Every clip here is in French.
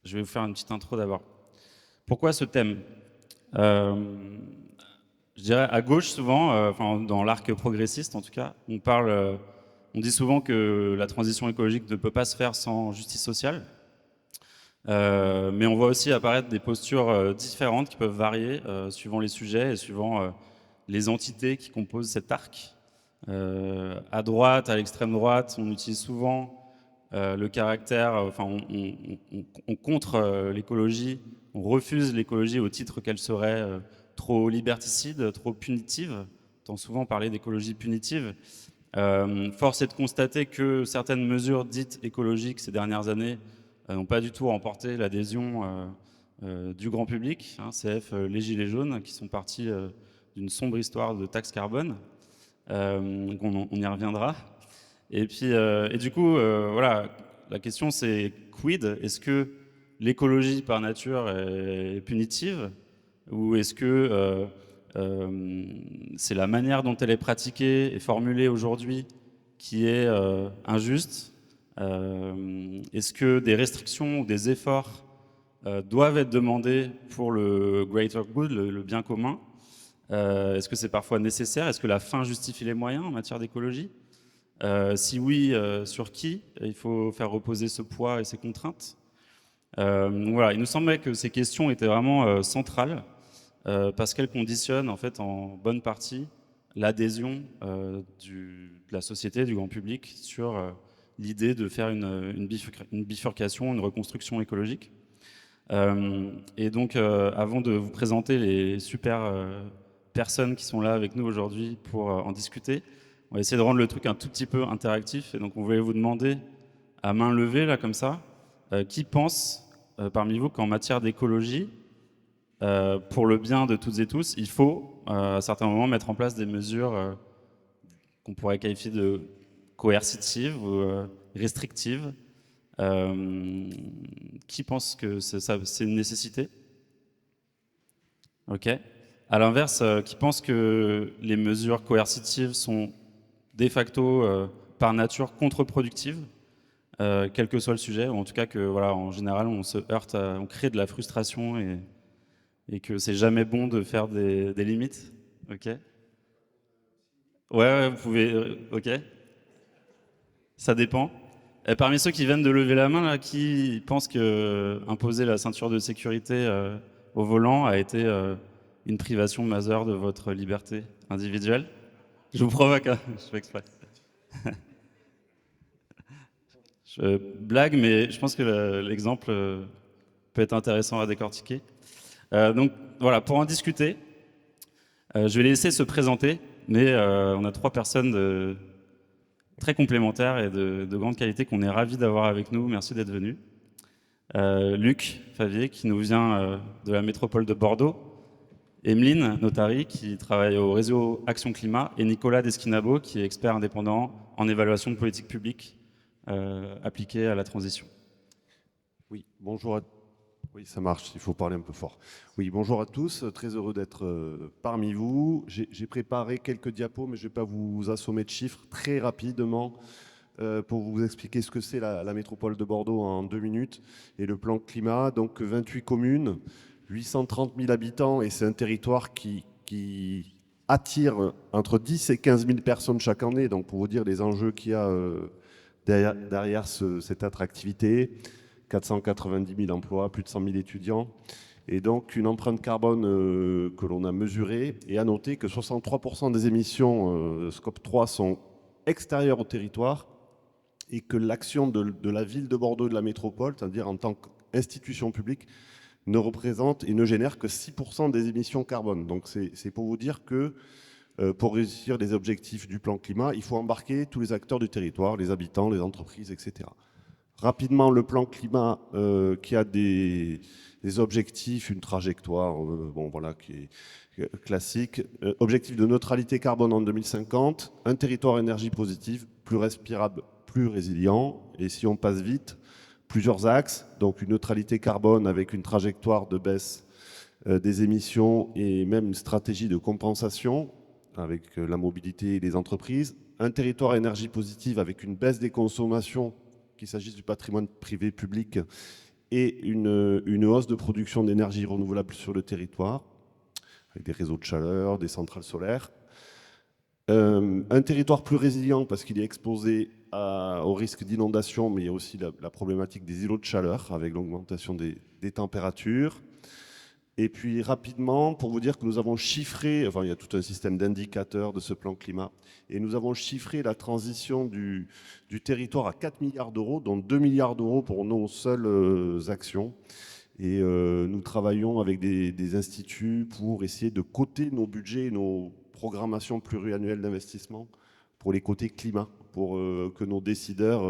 Je vais vous faire une petite intro d'abord. Pourquoi ce thème? Euh, je dirais à gauche souvent, enfin dans l'arc progressiste en tout cas, on dit souvent que la transition écologique ne peut pas se faire sans justice sociale. Mais on voit aussi apparaître des postures différentes qui peuvent varier suivant les sujets et suivant les entités qui composent cet arc. À droite, à l'extrême droite, on utilise souvent le caractère, enfin, on contre l'écologie, on refuse l'écologie au titre qu'elle serait trop liberticide, trop punitive. On entend souvent parler d'écologie punitive. Force est de constater que certaines mesures dites écologiques ces dernières années n'ont pas du tout remporté l'adhésion du grand public. CF, les Gilets jaunes, qui sont partis d'une sombre histoire de taxe carbone. On y reviendra. Et puis, et du coup, voilà, la question c'est quid? Est-ce que l'écologie par nature est punitive ou est-ce que c'est la manière dont elle est pratiquée et formulée aujourd'hui qui est injuste? Est-ce que des restrictions ou des efforts doivent être demandés pour le greater good, le bien commun? Est-ce que c'est parfois nécessaire? Est-ce que la fin justifie les moyens en matière d'écologie? Si oui, sur qui il faut faire reposer ce poids et ces contraintes? Voilà, il nous semblait que ces questions étaient vraiment centrales parce qu'elles conditionnent en fait en bonne partie l'adhésion de la société, du grand public sur l'idée de faire une bifurcation, une reconstruction écologique. Et donc, avant de vous présenter les super personnes qui sont là avec nous aujourd'hui pour en discuter, on va essayer de rendre le truc un tout petit peu interactif. Et donc, on voulait vous demander à main levée, là, comme ça, qui pense parmi vous qu'en matière d'écologie, pour le bien de toutes et tous, il faut à certains moments mettre en place des mesures qu'on pourrait qualifier de coercitives ou restrictives. Qui pense que c'est une nécessité? Ok. À l'inverse, qui pense que les mesures coercitives sont de facto, par nature, contre-productives, quel que soit le sujet, ou en tout cas que, voilà, en général, on se heurte, on crée de la frustration et que c'est jamais bon de faire des limites. Ok. Ouais, vous pouvez. Ok. Ça dépend. Et parmi ceux qui viennent de lever la main, là, qui pense que imposer la ceinture de sécurité au volant a été une privation majeure de votre liberté individuelle? Je vous provoque, hein, je fais exprès. Je blague, mais je pense que l'exemple peut être intéressant à décortiquer. Donc voilà, pour en discuter, je vais les laisser se présenter, mais on a trois personnes très complémentaires et de grande qualité qu'on est ravis d'avoir avec nous. Merci d'être venus. Luc Favier, qui nous vient de la métropole de Bordeaux, Emeline Notari, qui travaille au réseau Action Climat, et Nicolas Desquinabo, qui est expert indépendant en évaluation de politique publique appliquée à la transition. Oui, bonjour à... Oui, ça marche, il faut parler un peu fort. Oui, bonjour à tous, très heureux d'être parmi vous. J'ai préparé quelques diapos, mais je ne vais pas vous assommer de chiffres très rapidement pour vous expliquer ce que c'est la métropole de Bordeaux en 2 minutes et le plan climat. Donc 28 communes, 830 000 habitants et c'est un territoire qui attire entre 10 et 15 000 personnes chaque année. Donc pour vous dire les enjeux qu'il y a derrière cette attractivité. 490 000 emplois, plus de 100 000 étudiants, et donc une empreinte carbone que l'on a mesurée, et à noter que 63% des émissions Scope 3 sont extérieures au territoire, et que l'action de la ville de Bordeaux et de la métropole, c'est-à-dire en tant qu'institution publique, ne représente et ne génère que 6% des émissions carbone. Donc c'est pour vous dire que pour réussir les objectifs du plan climat, il faut embarquer tous les acteurs du territoire, les habitants, les entreprises, etc. Rapidement, le plan climat qui a des objectifs, une trajectoire bon, voilà, qui est classique. Objectif de neutralité carbone en 2050, un territoire énergie positive, plus respirable, plus résilient. Et si on passe vite, plusieurs axes. Donc une neutralité carbone avec une trajectoire de baisse des émissions et même une stratégie de compensation avec la mobilité et les entreprises. Un territoire énergie positive avec une baisse des consommations qu'il s'agisse du patrimoine privé public et une hausse de production d'énergie renouvelable sur le territoire, avec des réseaux de chaleur, des centrales solaires. Un territoire plus résilient parce qu'il est exposé au risque d'inondation, mais il y a aussi la problématique des îlots de chaleur avec l'augmentation des températures. Et puis rapidement, pour vous dire que nous avons chiffré, enfin il y a tout un système d'indicateurs de ce plan climat, et nous avons chiffré la transition du territoire à 4 milliards d'euros, dont 2 milliards d'euros pour nos seules actions. Et nous travaillons avec des instituts pour essayer de coter nos budgets et nos programmations pluriannuelles d'investissement pour les côtés climat, pour que nos décideurs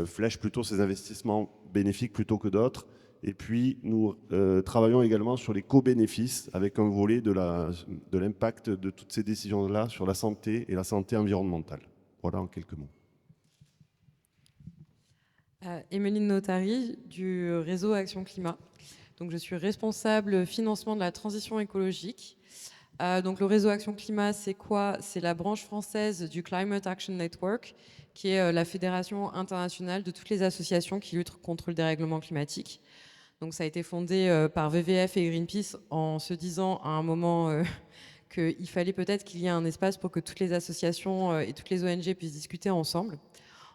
flèchent plutôt ces investissements bénéfiques plutôt que d'autres. Et puis, nous travaillons également sur les co-bénéfices avec un volet de l'impact de toutes ces décisions-là sur la santé et la santé environnementale. Voilà en quelques mots. Emeline Notari du réseau Action Climat. Donc, je suis responsable financement de la transition écologique. Donc, le réseau Action Climat, c'est quoi? C'est la branche française du Climate Action Network, qui est la fédération internationale de toutes les associations qui luttent contre le dérèglement climatique. Donc ça a été fondé par WWF et Greenpeace en se disant à un moment qu'il fallait peut-être qu'il y ait un espace pour que toutes les associations et toutes les ONG puissent discuter ensemble.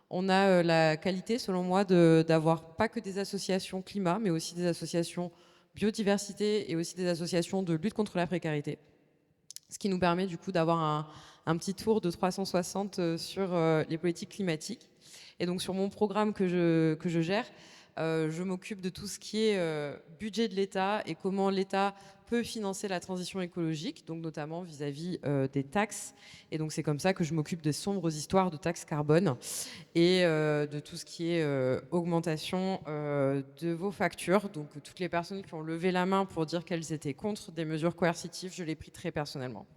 On a la qualité, selon moi, d'avoir pas que des associations climat, mais aussi des associations biodiversité et aussi des associations de lutte contre la précarité. Ce qui nous permet du coup d'avoir un petit tour de 360 sur les politiques climatiques. Et donc sur mon programme que je gère, je m'occupe de tout ce qui est budget de l'État et comment l'État peut financer la transition écologique, donc notamment vis-à-vis des taxes. Et donc c'est comme ça que je m'occupe des sombres histoires de taxes carbone et de tout ce qui est augmentation de vos factures. Donc toutes les personnes qui ont levé la main pour dire qu'elles étaient contre des mesures coercitives, je l'ai pris très personnellement.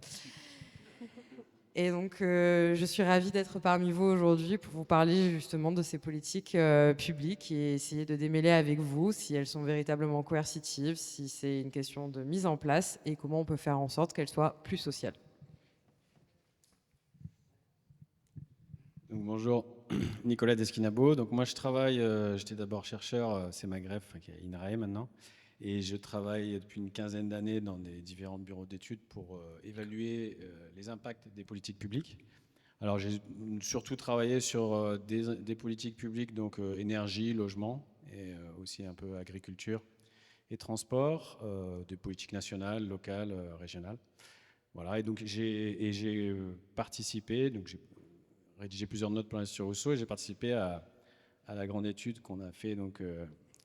Et donc, je suis ravie d'être parmi vous aujourd'hui pour vous parler justement de ces politiques publiques et essayer de démêler avec vous si elles sont véritablement coercitives, si c'est une question de mise en place et comment on peut faire en sorte qu'elles soient plus sociales. Donc, bonjour, Nicolas Desquinabo. Donc moi je travaille, j'étais d'abord chercheur, c'est Maghref, qui est INRAE maintenant. Et je travaille depuis une quinzaine d'années dans des différents bureaux d'études pour évaluer les impacts des politiques publiques. Alors j'ai surtout travaillé sur des politiques publiques, donc énergie, logement, et aussi un peu agriculture et transport, des politiques nationales, locales, régionales. Voilà, et donc j'ai participé, donc j'ai rédigé plusieurs notes pour l'Institut Rousseau, et j'ai participé à la grande étude qu'on a fait donc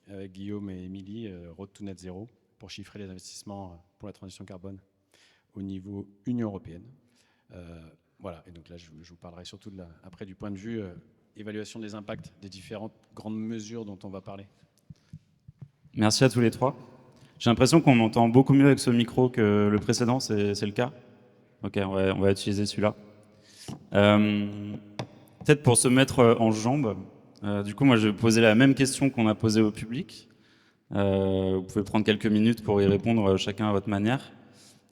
avec Guillaume et Émilie, Road to Net Zero, pour chiffrer les investissements pour la transition carbone au niveau Union européenne. Voilà, et donc là, je vous parlerai surtout après du point de vue évaluation des impacts des différentes grandes mesures dont on va parler. Merci à tous les trois. J'ai l'impression qu'on m'entend beaucoup mieux avec ce micro que le précédent, c'est le cas? Ok, on va utiliser celui-là. Peut-être pour se mettre en jambes, du coup, moi, je vais poser la même question qu'on a posée au public. Vous pouvez prendre quelques minutes pour y répondre chacun à votre manière.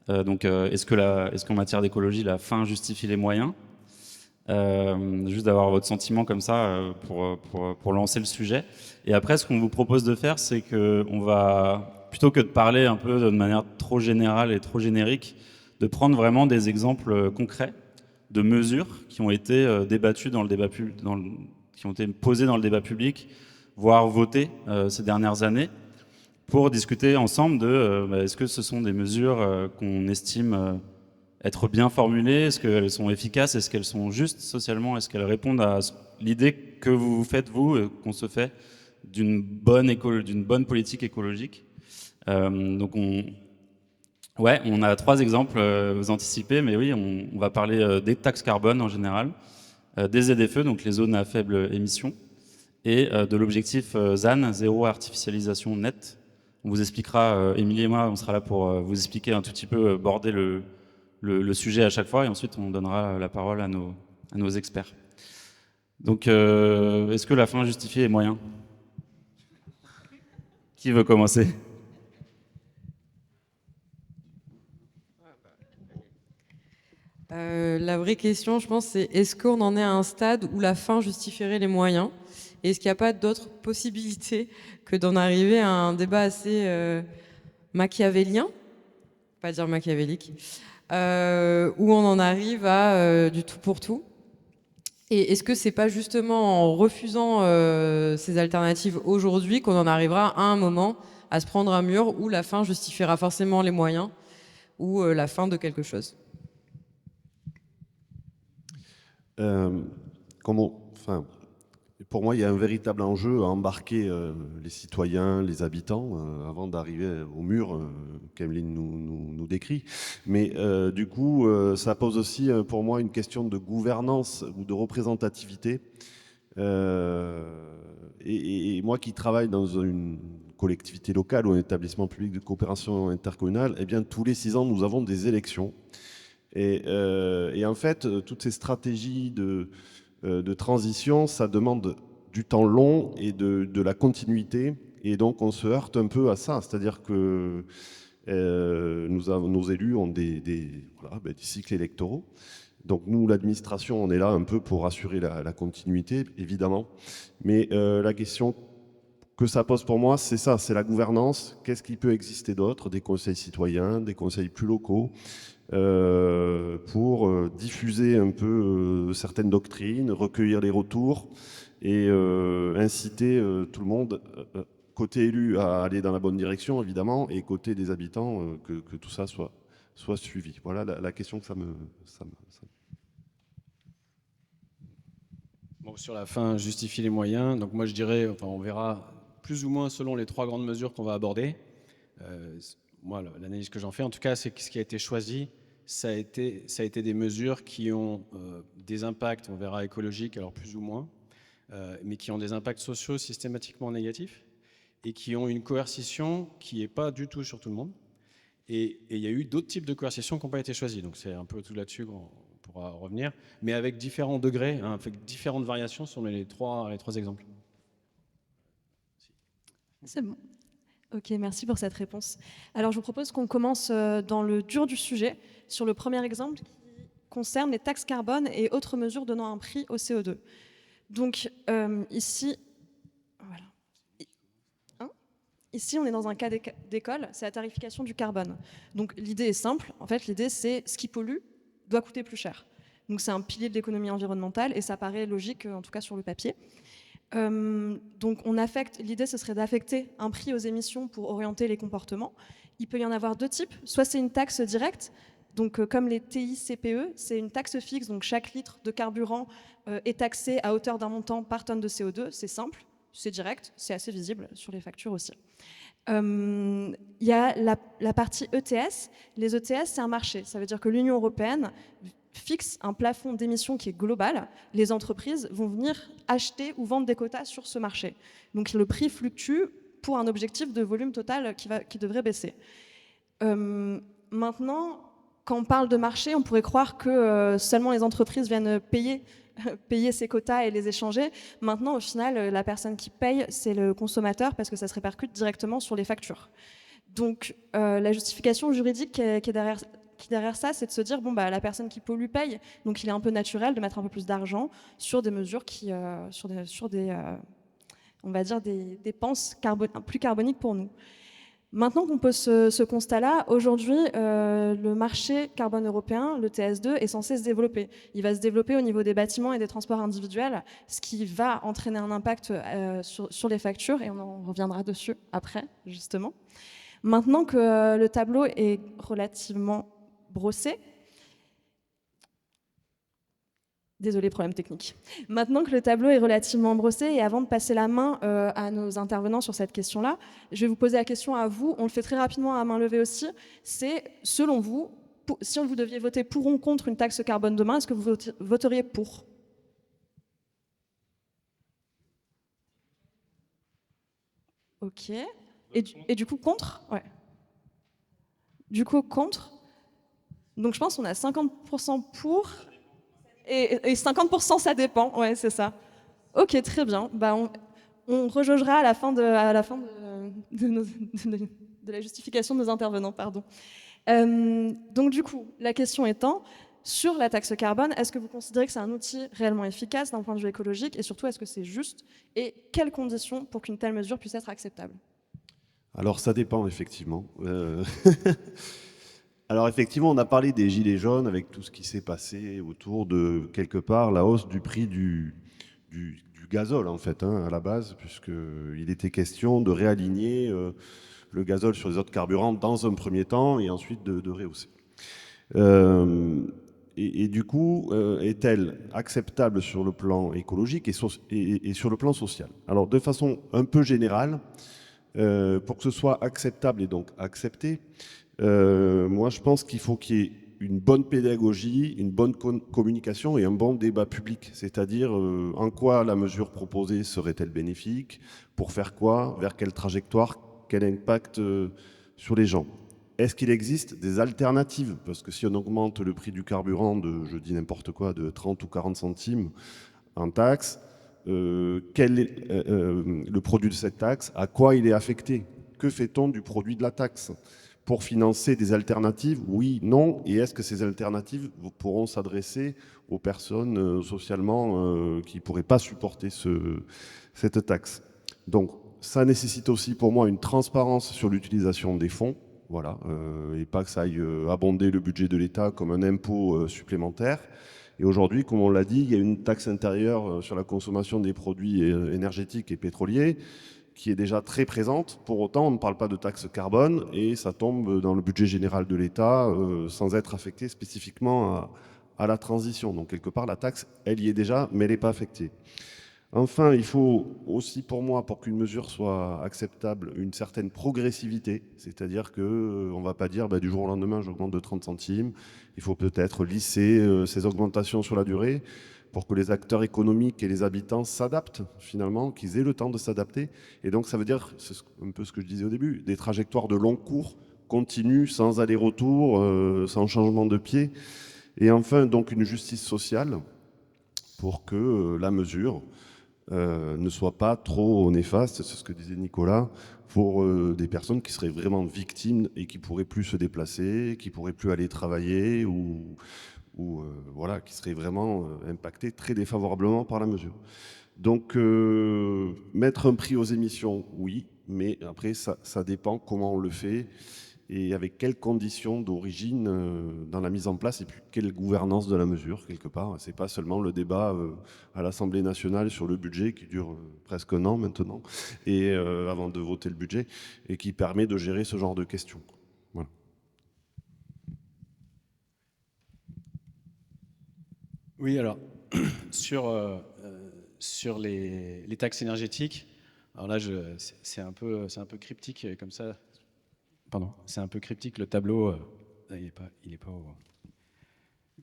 Est-ce qu'en matière d'écologie, la fin justifie les moyens? Juste d'avoir votre sentiment comme ça pour lancer le sujet. Et après, ce qu'on vous propose de faire, c'est qu'on va, plutôt que de parler un peu de manière trop générale et trop générique, de prendre vraiment des exemples concrets de mesures qui ont été débattues dans le débat public, qui ont été posées dans le débat public, voire votées ces dernières années, pour discuter ensemble de est-ce que ce sont des mesures qu'on estime être bien formulées, est-ce qu'elles sont efficaces, est-ce qu'elles sont justes socialement, est-ce qu'elles répondent à l'idée que vous vous faites, vous, qu'on se fait d'une bonne politique écologique. Donc on a 3 exemples, vous anticipez, mais oui, on va parler des taxes carbone en général, des ZFE, donc les zones à faible émission, et de l'objectif ZAN, zéro artificialisation nette. On vous expliquera, Émilie et moi, on sera là pour vous expliquer un tout petit peu, border le sujet à chaque fois, et ensuite on donnera la parole à nos experts. Donc, est-ce que la fin justifie les moyens? Qui veut commencer? La vraie question, je pense, c'est est-ce qu'on en est à un stade où la fin justifierait les moyens? Et est-ce qu'il n'y a pas d'autres possibilités que d'en arriver à un débat assez machiavélien, pas dire machiavélique, où on en arrive à du tout pour tout? Et est-ce que c'est pas justement en refusant ces alternatives aujourd'hui qu'on en arrivera à un moment à se prendre un mur où la fin justifiera forcément les moyens ou la fin de quelque chose? Enfin, pour moi, il y a un véritable enjeu à embarquer les citoyens, les habitants, avant d'arriver au mur qu'Emeline nous décrit. Mais du coup, ça pose aussi pour moi une question de gouvernance ou de représentativité. Et moi qui travaille dans une collectivité locale ou un établissement public de coopération intercommunale, eh bien, tous les 6 ans, nous avons des élections. Et en fait, toutes ces stratégies de transition, ça demande du temps long et de la continuité. Et donc, on se heurte un peu à ça. C'est-à-dire que nos élus ont des cycles électoraux. Donc, nous, l'administration, on est là un peu pour assurer la continuité, évidemment. Mais la question que ça pose pour moi, c'est ça, c'est la gouvernance. Qu'est-ce qui peut exister d'autre? Des conseils citoyens, des conseils plus locaux, pour diffuser un peu certaines doctrines, recueillir les retours et inciter tout le monde, côté élu, à aller dans la bonne direction, évidemment, et côté des habitants, que tout ça soit suivi. Voilà la question que ça me... Bon, sur la fin, justifier les moyens. Donc moi, je dirais, enfin, on verra plus ou moins selon les 3 grandes mesures qu'on va aborder. Moi, l'analyse que j'en fais, en tout cas, c'est que ce qui a été choisi, ça a été des mesures qui ont des impacts, on verra, écologiques, alors plus ou moins, mais qui ont des impacts sociaux systématiquement négatifs et qui ont une coercition qui n'est pas du tout sur tout le monde. Et il y a eu d'autres types de coercition qui n'ont pas été choisis. Donc c'est un peu tout là-dessus qu'on pourra revenir, mais avec différents degrés, hein, avec différentes variations sur les trois exemples. C'est bon. Ok, merci pour cette réponse. Alors je vous propose qu'on commence dans le dur du sujet, sur le premier exemple qui concerne les taxes carbone et autres mesures donnant un prix au CO2. Donc ici, voilà. Ici, on est dans un cas d'école, c'est la tarification du carbone. Donc l'idée est simple, en fait l'idée c'est ce qui pollue doit coûter plus cher. Donc c'est un pilier de l'économie environnementale et ça paraît logique, en tout cas sur le papier. Donc l'idée ce serait d'affecter un prix aux émissions pour orienter les comportements. Il peut y en avoir 2 types, soit c'est une taxe directe, donc comme les TICPE, c'est une taxe fixe, donc chaque litre de carburant est taxé à hauteur d'un montant par tonne de CO2, c'est simple, c'est direct, c'est assez visible sur les factures aussi. Il y a la partie ETS. Les ETS, c'est un marché, ça veut dire que l'Union européenne fixe un plafond d'émissions qui est global. Les entreprises vont venir acheter ou vendre des quotas sur ce marché. Donc le prix fluctue pour un objectif de volume total qui devrait baisser. Maintenant, quand on parle de marché, on pourrait croire que seulement les entreprises viennent payer ces quotas et les échanger. Maintenant, au final, la personne qui paye, c'est le consommateur parce que ça se répercute directement sur les factures. Donc la justification juridique qui est derrière ça, c'est de se dire bon bah la personne qui pollue paye, donc il est un peu naturel de mettre un peu plus d'argent sur des mesures qui sur des on va dire des dépenses plus carboniques pour nous. Maintenant qu'on pose ce constat-là, aujourd'hui, le marché carbone européen, le TS2, est censé se développer. Il va se développer au niveau des bâtiments et des transports individuels, ce qui va entraîner un impact sur les factures, et on en reviendra dessus après, justement. Maintenant que le tableau est relativement brossé, désolé, problème technique. Maintenant que le tableau est relativement brossé, et avant de passer la main à nos intervenants sur cette question-là, je vais vous poser la question à vous, on le fait très rapidement à main levée aussi, c'est, selon vous, si vous deviez voter pour ou contre une taxe carbone demain, est-ce que vous voteriez pour ? Ok. Et du coup, contre ? Ouais. Du coup, contre. Donc je pense qu'on a 50% pour et 50% ça dépend. Ouais, c'est ça. Ok, très bien. Bah, on rejaugera à la fin de la justification de nos intervenants. Pardon. Donc du coup, la question étant, sur la taxe carbone. Est-ce que vous considérez que c'est un outil réellement efficace d'un point de vue écologique et surtout, est-ce que c'est juste et quelles conditions pour qu'une telle mesure puisse être acceptable? Alors ça dépend effectivement. Alors effectivement, on a parlé des gilets jaunes avec tout ce qui s'est passé autour de, quelque part, la hausse du prix du gazole en fait, à la base, puisqu'il était question de réaligner le gazole sur les autres carburants dans un premier temps et ensuite de rehausser. Et du coup, est-elle acceptable sur le plan écologique et sur le plan social? Alors de façon un peu générale, pour que ce soit acceptable et donc accepté, moi je pense qu'il faut qu'il y ait une bonne pédagogie, une bonne communication et un bon débat public. C'est-à-dire en quoi la mesure proposée serait-elle bénéfique, pour faire quoi, vers quelle trajectoire, quel impact sur les gens. Est-ce qu'il existe des alternatives? Parce que si on augmente le prix du carburant de, je dis n'importe quoi, de 30 ou 40 centimes en taxe, quel est le produit de cette taxe? À quoi il est affecté? Que fait-on du produit de la taxe? Pour financer des alternatives? Oui, non. Et est-ce que ces alternatives pourront s'adresser aux personnes socialement qui ne pourraient pas supporter cette taxe? Donc, ça nécessite aussi pour moi une transparence sur l'utilisation des fonds. Voilà, et pas que ça aille abonder le budget de l'État comme un impôt supplémentaire. Et aujourd'hui, comme on l'a dit, il y a une taxe intérieure sur la consommation des produits énergétiques et pétroliers qui est déjà très présente. Pour autant, on ne parle pas de taxe carbone et ça tombe dans le budget général de l'État sans être affecté spécifiquement à la transition. Donc quelque part, la taxe, elle y est déjà, mais elle n'est pas affectée. Enfin, il faut aussi pour moi, pour qu'une mesure soit acceptable, une certaine progressivité. C'est-à-dire qu'on ne va pas dire du jour au lendemain, j'augmente de 30 centimes. Il faut peut-être lisser ces augmentations sur la durée pour que les acteurs économiques et les habitants s'adaptent finalement, qu'ils aient le temps de s'adapter. Et donc ça veut dire, c'est un peu ce que je disais au début, des trajectoires de long cours, continues, sans aller-retour, sans changement de pied. Et enfin, donc une justice sociale pour que la mesure ne soit pas trop néfaste, c'est ce que disait Nicolas, pour des personnes qui seraient vraiment victimes et qui pourraient plus se déplacer, qui pourraient plus aller travailler ou voilà, qui seraient vraiment impactées très défavorablement par la mesure. Donc mettre un prix aux émissions, oui, mais après ça dépend comment on le fait et avec quelles conditions d'origine dans la mise en place et puis quelle gouvernance de la mesure quelque part. C'est pas seulement le débat à l'Assemblée nationale sur le budget qui dure presque un an maintenant et avant de voter le budget et qui permet de gérer ce genre de questions. Voilà. Oui, alors sur les taxes énergétiques, alors là c'est un peu cryptique comme ça. Pardon, c'est un peu cryptique le tableau. Il est pas au...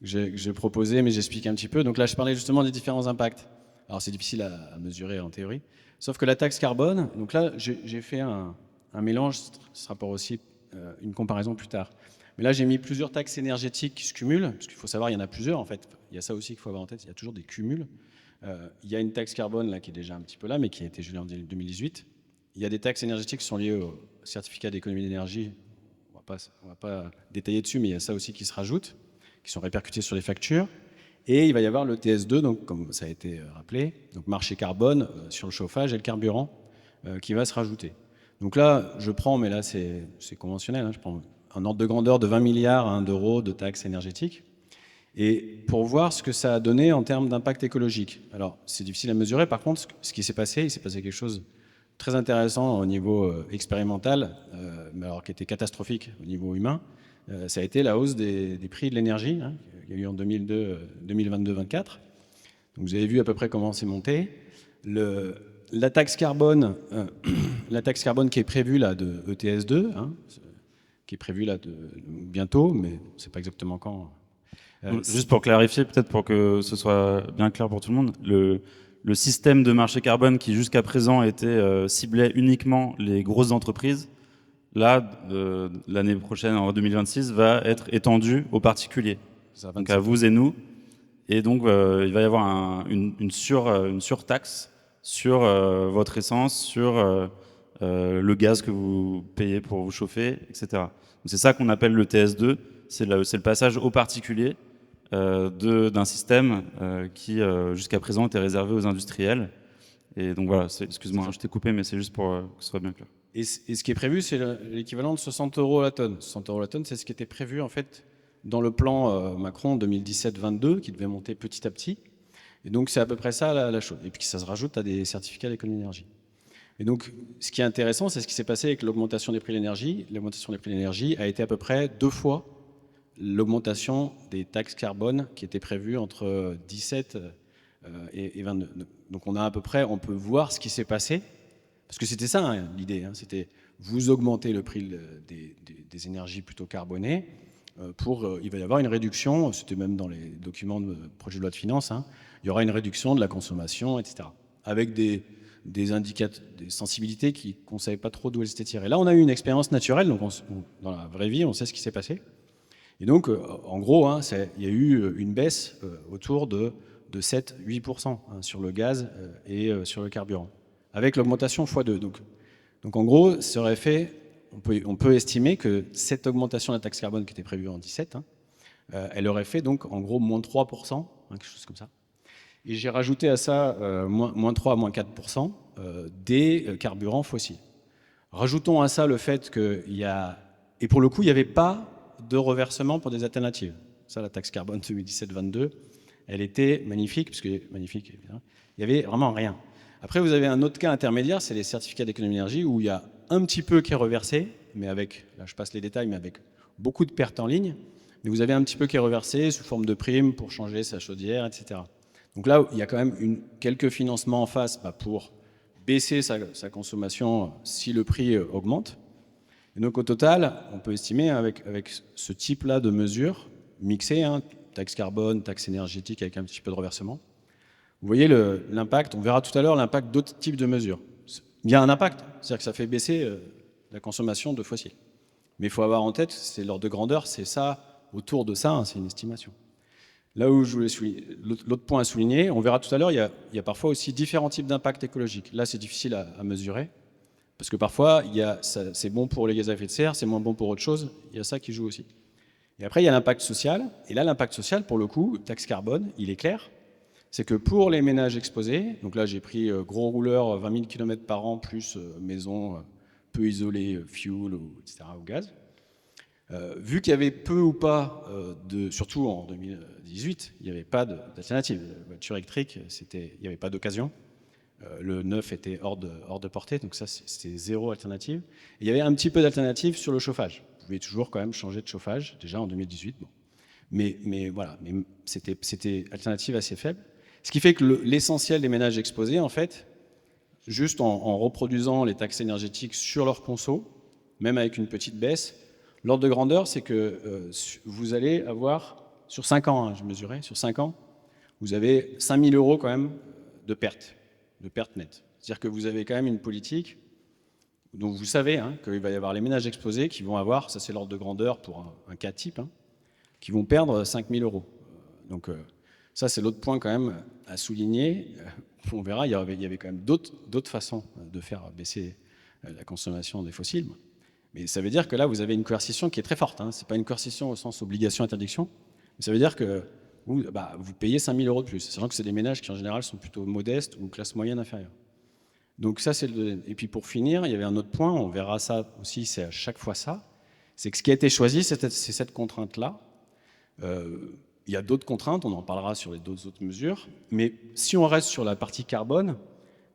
J'ai proposé, mais j'explique un petit peu. Donc là, je parlais justement des différents impacts. Alors c'est difficile à mesurer en théorie. Sauf que la taxe carbone, donc là, j'ai fait un mélange, ce sera pour aussi une comparaison plus tard. Mais là, j'ai mis plusieurs taxes énergétiques qui se cumulent, parce qu'il faut savoir, il y en a plusieurs en fait. Il y a ça aussi qu'il faut avoir en tête, il y a toujours des cumuls. Il y a une taxe carbone là qui est déjà un petit peu là, mais qui a été gelée en 2018. Il y a des taxes énergétiques qui sont liées au certificat d'économie d'énergie. On va pas détailler dessus, mais il y a ça aussi qui se rajoute, qui sont répercutés sur les factures. Et il va y avoir le TS2, donc, comme ça a été rappelé, donc marché carbone sur le chauffage et le carburant qui va se rajouter. Donc là, je prends, mais là c'est conventionnel, je prends un ordre de grandeur de 20 milliards d'euros de taxes énergétiques. Et pour voir ce que ça a donné en termes d'impact écologique. Alors, c'est difficile à mesurer. Par contre, ce qui s'est passé, il s'est passé quelque chose très intéressant au niveau expérimental, mais alors qui était catastrophique au niveau humain, ça a été la hausse des prix de l'énergie, qu'il y a eu en 2022-2024. Donc vous avez vu à peu près comment c'est monté. La taxe carbone qui est prévue là de ETS2, qui est prévue là bientôt, mais c'est pas exactement quand. Juste pour clarifier, peut-être pour que ce soit bien clair pour tout le monde, le système de marché carbone qui jusqu'à présent ciblait uniquement les grosses entreprises, là, l'année prochaine, en 2026, va être étendu aux particuliers, donc à vous et nous. Et donc, il va y avoir une surtaxe sur votre essence, sur le gaz que vous payez pour vous chauffer, etc. C'est ça qu'on appelle le TS2, c'est le passage aux particuliers. d'un système qui, jusqu'à présent, était réservé aux industriels. Et donc voilà, excuse-moi, je t'ai coupé, mais c'est juste pour que ce soit bien clair. Et ce qui est prévu, c'est l'équivalent de 60 € la tonne. 60 € la tonne, c'est ce qui était prévu en fait dans le plan Macron 2017-22, qui devait monter petit à petit. Et donc c'est à peu près ça la chose. Et puis ça se rajoute à des certificats d'économie d'énergie. Et donc ce qui est intéressant, c'est ce qui s'est passé avec l'augmentation des prix de l'énergie. L'augmentation des prix de l'énergie a été à peu près 2 fois l'augmentation des taxes carbone qui était prévue entre 17 et 22. Donc on a à peu près, on peut voir ce qui s'est passé. Parce que c'était ça hein, l'idée, hein, c'était vous augmentez le prix des énergies plutôt carbonées il va y avoir une réduction, c'était même dans les documents de projet de loi de finances, hein, il y aura une réduction de la consommation, etc. Avec des indicateurs, des sensibilités qu'on ne savait pas trop d'où elles étaient tirées. Là, on a eu une expérience naturelle, donc dans la vraie vie, on sait ce qui s'est passé. Et donc, en gros, hein, il y a eu une baisse autour de 7-8% hein, sur le gaz et sur le carburant, avec l'augmentation x2. Donc en gros, ça aurait fait, on peut estimer que cette augmentation de la taxe carbone qui était prévue en 2017, hein, elle aurait fait donc en gros moins 3%, hein, quelque chose comme ça. Et j'ai rajouté à ça moins 3 à moins 4% des carburants fossiles. Rajoutons à ça le fait qu'il y a... Et pour le coup, il n'y avait pas de reversement pour des alternatives. Ça, la taxe carbone 2017-22, elle était magnifique, parce que magnifique, évidemment. Il n'y avait vraiment rien. Après, vous avez un autre cas intermédiaire, c'est les certificats d'économie d'énergie, où il y a un petit peu qui est reversé, mais avec, là je passe les détails, mais avec beaucoup de pertes en ligne. Mais vous avez un petit peu qui est reversé sous forme de prime pour changer sa chaudière, etc. Donc là, il y a quand même quelques financements en face pour baisser sa consommation si le prix augmente. Et donc au total, on peut estimer avec ce type-là de mesures mixées, hein, taxe carbone, taxe énergétique avec un petit peu de reversement, vous voyez l'impact, on verra tout à l'heure l'impact d'autres types de mesures. Il y a un impact, c'est-à-dire que ça fait baisser la consommation de fossiles. Mais il faut avoir en tête, c'est l'ordre de grandeur, c'est ça, autour de ça, hein, c'est une estimation. Là où je voulais souligner, l'autre point à souligner, on verra tout à l'heure, il y a parfois aussi différents types d'impacts écologiques. Là, c'est difficile à mesurer, parce que parfois, c'est bon pour les gaz à effet de serre, c'est moins bon pour autre chose, il y a ça qui joue aussi. Et après, il y a l'impact social, et là, l'impact social, pour le coup, taxe carbone, il est clair, c'est que pour les ménages exposés, donc là j'ai pris gros rouleur 20 000 km par an plus maison peu isolée, fuel, etc. ou gaz, vu qu'il y avait peu ou pas, surtout en 2018, il n'y avait pas d'alternative. La voiture électrique, il n'y avait pas d'occasion. Le neuf était hors de portée, donc ça c'était zéro alternative. Et il y avait un petit peu d'alternative sur le chauffage. Vous pouvez toujours quand même changer de chauffage, déjà en 2018. Bon. Mais voilà, c'était alternative assez faible. Ce qui fait que l'essentiel des ménages exposés, en fait, juste en reproduisant les taxes énergétiques sur leur conso, même avec une petite baisse, l'ordre de grandeur, c'est que vous allez avoir, sur 5 ans, hein, je mesurais, sur 5 ans, vous avez 5 000 € quand même de pertes nettes. C'est-à-dire que vous avez quand même une politique dont vous savez hein, qu'il va y avoir les ménages exposés qui vont avoir, ça c'est l'ordre de grandeur pour un cas type, hein, qui vont perdre 5 000 €. Donc ça, c'est l'autre point quand même à souligner. On verra, il y avait quand même d'autres façons de faire baisser la consommation des fossiles. Mais ça veut dire que là, vous avez une coercition qui est très forte. Hein. Ce n'est pas une coercition au sens obligation-interdiction. Mais ça veut dire que vous payez 5 000 € de plus, sachant que c'est des ménages qui en général sont plutôt modestes ou classe moyenne inférieure. Donc ça, c'est Et puis pour finir, il y avait un autre point, on verra ça aussi, c'est à chaque fois ça, c'est que ce qui a été choisi, c'est cette contrainte-là. Il y a d'autres contraintes, on en parlera sur d'autres autres mesures, mais si on reste sur la partie carbone,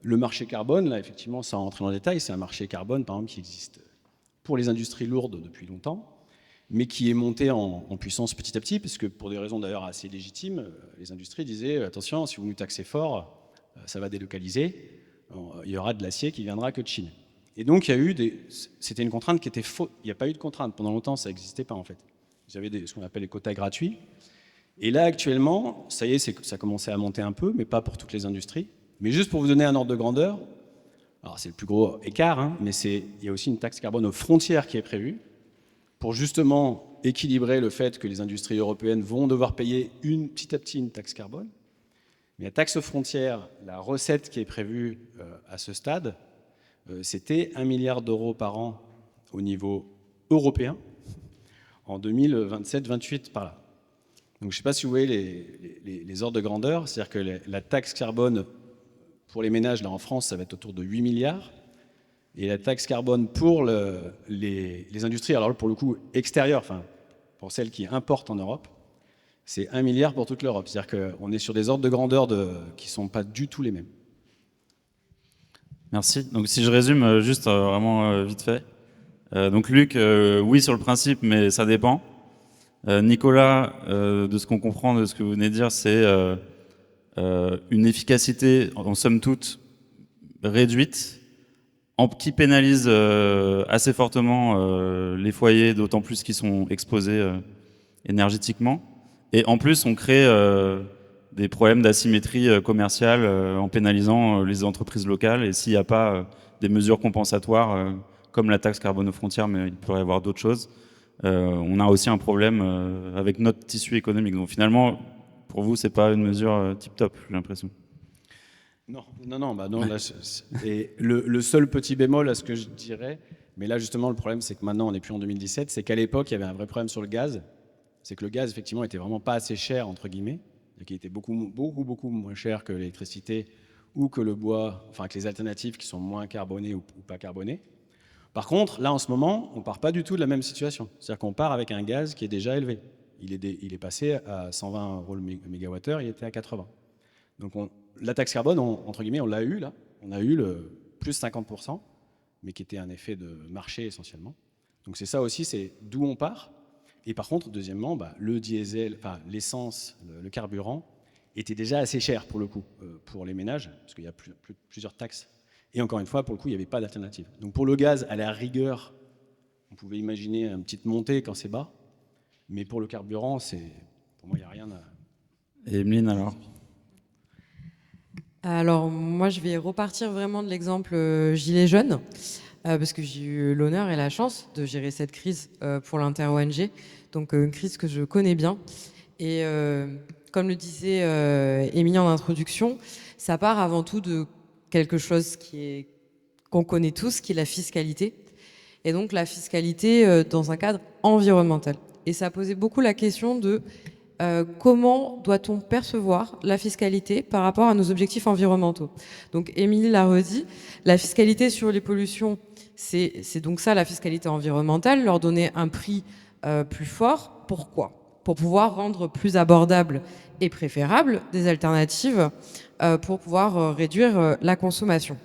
le marché carbone, là effectivement, sans rentrer dans le détail, c'est un marché carbone par exemple qui existe pour les industries lourdes depuis longtemps, mais qui est monté en puissance petit à petit, parce que pour des raisons d'ailleurs assez légitimes, les industries disaient attention, si vous nous taxez fort, ça va délocaliser, il y aura de l'acier qui viendra que de Chine. Et donc il y a eu c'était une contrainte qui était fausse, il n'y a pas eu de contrainte, pendant longtemps ça n'existait pas en fait. Vous avez ce qu'on appelle les quotas gratuits. Et là, actuellement, ça y est, ça commençait à monter un peu, mais pas pour toutes les industries. Mais juste pour vous donner un ordre de grandeur, alors c'est le plus gros écart, hein, mais il y a aussi une taxe carbone aux frontières qui est prévue pour justement équilibrer le fait que les industries européennes vont devoir payer petit à petit une taxe carbone. Mais la taxe aux frontières, la recette qui est prévue à ce stade, c'était 1 milliard d'euros par an au niveau européen en 2027-28 par là. Donc je ne sais pas si vous voyez les ordres de grandeur, c'est-à-dire que la taxe carbone pour les ménages, là en France, ça va être autour de 8 milliards. Et la taxe carbone pour les industries, alors pour le coup extérieures, enfin pour celles qui importent en Europe, c'est 1 milliard pour toute l'Europe. C'est-à-dire qu'on est sur des ordres de grandeur qui ne sont pas du tout les mêmes. Merci. Donc si je résume juste vraiment vite fait. Donc Luc, oui sur le principe, mais ça dépend. Nicolas, de ce qu'on comprend de ce que vous venez de dire, c'est une efficacité en somme toute réduite, qui pénalise assez fortement les foyers, d'autant plus qu'ils sont exposés énergétiquement. Et en plus, on crée des problèmes d'asymétrie commerciale en pénalisant les entreprises locales. Et s'il n'y a pas des mesures compensatoires, comme la taxe carbone aux frontières, mais il pourrait y avoir d'autres choses, on a aussi un problème avec notre tissu économique. Donc finalement, pour vous, c'est pas une mesure tip-top, j'ai l'impression. Non. Là, et le seul petit bémol à ce que je dirais, mais là justement le problème c'est que maintenant on n'est plus en 2017, c'est qu'à l'époque il y avait un vrai problème sur le gaz. C'est que le gaz effectivement était vraiment pas assez cher entre guillemets, qui était beaucoup moins cher que l'électricité ou que le bois, enfin que les alternatives qui sont moins carbonées ou pas carbonées. Par contre, là en ce moment, on part pas du tout de la même situation. C'est-à-dire qu'on part avec un gaz qui est déjà élevé. Il est passé à 120 € le mégawattheure, il était à 80. Donc la taxe carbone, entre guillemets, on l'a eu là. On a eu le plus 50%, mais qui était un effet de marché essentiellement. Donc c'est ça aussi, c'est d'où on part. Et par contre, deuxièmement, le diesel, enfin l'essence, le carburant, était déjà assez cher pour le coup, pour les ménages, parce qu'il y a plusieurs taxes. Et encore une fois, pour le coup, il n'y avait pas d'alternative. Donc pour le gaz, à la rigueur, on pouvait imaginer une petite montée quand c'est bas, mais pour le carburant, pour moi, il n'y a rien à... Et Emeline, alors ? Alors, moi, je vais repartir vraiment de l'exemple Gilets jaunes, parce que j'ai eu l'honneur et la chance de gérer cette crise pour l'Inter-ONG, donc une crise que je connais bien. Et comme le disait Émilie en introduction, ça part avant tout de quelque chose qu'on connaît tous, qui est la fiscalité. Et donc la fiscalité dans un cadre environnemental. Et ça a posé beaucoup la question de comment doit-on percevoir la fiscalité par rapport à nos objectifs environnementaux. Donc Émilie l'a redit, la fiscalité sur les pollutions, c'est donc ça la fiscalité environnementale, leur donner un prix plus fort. Pourquoi ? Pour pouvoir rendre plus abordable et préférable des alternatives pour pouvoir réduire la consommation.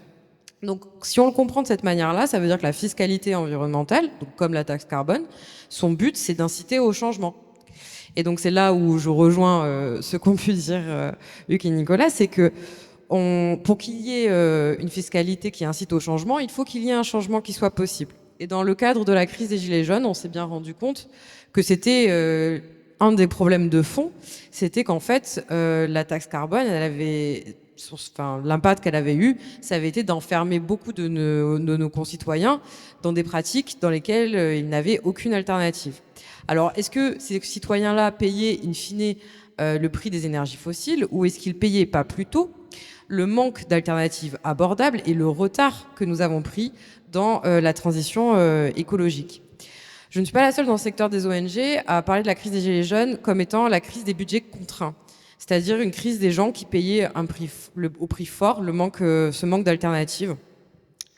Donc, si on le comprend de cette manière-là, ça veut dire que la fiscalité environnementale, donc comme la taxe carbone, son but, c'est d'inciter au changement. Et donc, c'est là où je rejoins ce qu'ont pu dire Luc et Nicolas, c'est que pour qu'il y ait une fiscalité qui incite au changement, il faut qu'il y ait un changement qui soit possible. Et dans le cadre de la crise des Gilets jaunes, on s'est bien rendu compte que c'était un des problèmes de fond, c'était qu'en fait, la taxe carbone, l'impact qu'elle avait eu, ça avait été d'enfermer beaucoup de nos concitoyens dans des pratiques dans lesquelles ils n'avaient aucune alternative. Alors, est-ce que ces citoyens-là payaient in fine le prix des énergies fossiles, ou est-ce qu'ils payaient pas plutôt le manque d'alternatives abordables et le retard que nous avons pris dans la transition écologique ? Je ne suis pas la seule dans le secteur des ONG à parler de la crise des Gilets jaunes comme étant la crise des budgets contraints. C'est-à-dire une crise des gens qui payaient au prix fort ce manque d'alternatives.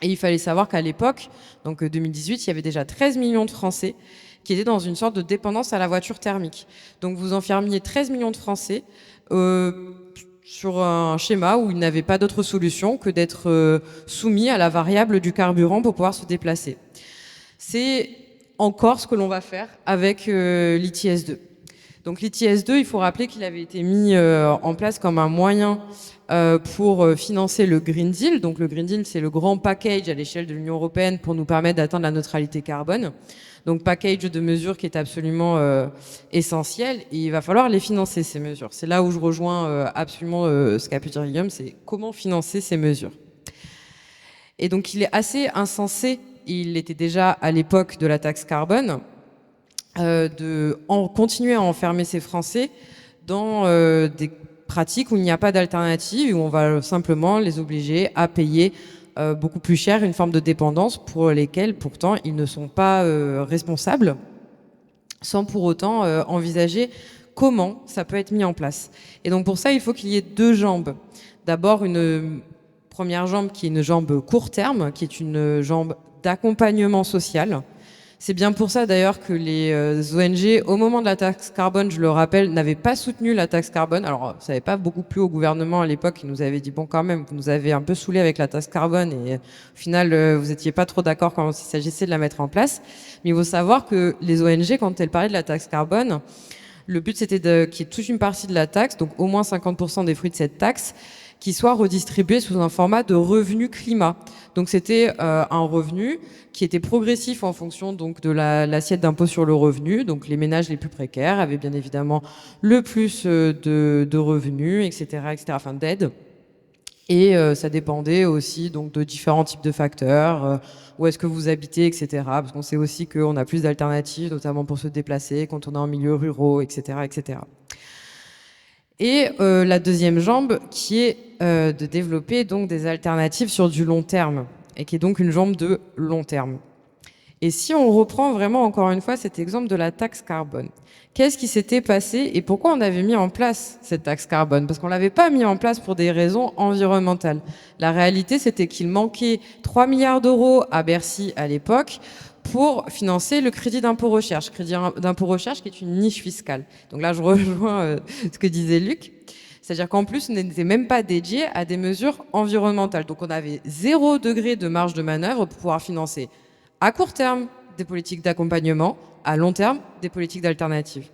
Et il fallait savoir qu'à l'époque, donc 2018, il y avait déjà 13 millions de Français qui étaient dans une sorte de dépendance à la voiture thermique. Donc vous enfermiez 13 millions de Français sur un schéma où ils n'avaient pas d'autre solution que d'être soumis à la variable du carburant pour pouvoir se déplacer. C'est encore ce que l'on va faire avec l'ITS2. Donc l'ITS2, il faut rappeler qu'il avait été mis en place comme un moyen pour financer le Green Deal. Donc le Green Deal, c'est le grand package à l'échelle de l'Union européenne pour nous permettre d'atteindre la neutralité carbone. Donc package de mesures qui est absolument essentiel, et il va falloir les financer, ces mesures. C'est là où je rejoins absolument ce qu'a pu dire Guillaume, c'est comment financer ces mesures. Et donc il est assez insensé, il l'était déjà à l'époque de la taxe carbone, continuer à enfermer ces Français dans des pratiques où il n'y a pas d'alternative, où on va simplement les obliger à payer beaucoup plus cher une forme de dépendance pour lesquelles pourtant ils ne sont pas responsables, sans pour autant envisager comment ça peut être mis en place. Et donc pour ça, il faut qu'il y ait deux jambes. D'abord, une première jambe qui est une jambe court terme, qui est une jambe d'accompagnement social. C'est bien pour ça d'ailleurs que les ONG, au moment de la taxe carbone, je le rappelle, n'avaient pas soutenu la taxe carbone. Alors, ça n'avait pas beaucoup plu au gouvernement à l'époque. Il nous avait dit, bon, quand même, vous nous avez un peu saoulés avec la taxe carbone et au final, vous n'étiez pas trop d'accord quand il s'agissait de la mettre en place. Mais il faut savoir que les ONG, quand elles parlaient de la taxe carbone, le but c'était qu'il y ait toute une partie de la taxe, donc au moins 50% des fruits de cette taxe, qui soit redistribué sous un format de revenu climat. Donc c'était un revenu qui était progressif en fonction donc de l'assiette d'impôt sur le revenu. Donc les ménages les plus précaires avaient bien évidemment le plus de revenus, etc., enfin d'aides. Et ça dépendait aussi donc de différents types de facteurs, où est-ce que vous habitez, etc. Parce qu'on sait aussi qu'on a plus d'alternatives, notamment pour se déplacer quand on est en milieu rural, etc., etc. Et la deuxième jambe qui est de développer donc des alternatives sur du long terme et qui est donc une jambe de long terme. Et si on reprend vraiment encore une fois cet exemple de la taxe carbone, qu'est-ce qui s'était passé et pourquoi on avait mis en place cette taxe carbone? Parce qu'on ne l'avait pas mis en place pour des raisons environnementales. La réalité, c'était qu'il manquait 3 milliards d'euros à Bercy à l'époque pour financer le crédit d'impôt recherche qui est une niche fiscale. Donc là, je rejoins ce que disait Luc. C'est-à-dire qu'en plus, on n'était même pas dédié à des mesures environnementales. Donc on avait 0 degré de marge de manœuvre pour pouvoir financer à court terme des politiques d'accompagnement, à long terme des politiques d'alternative.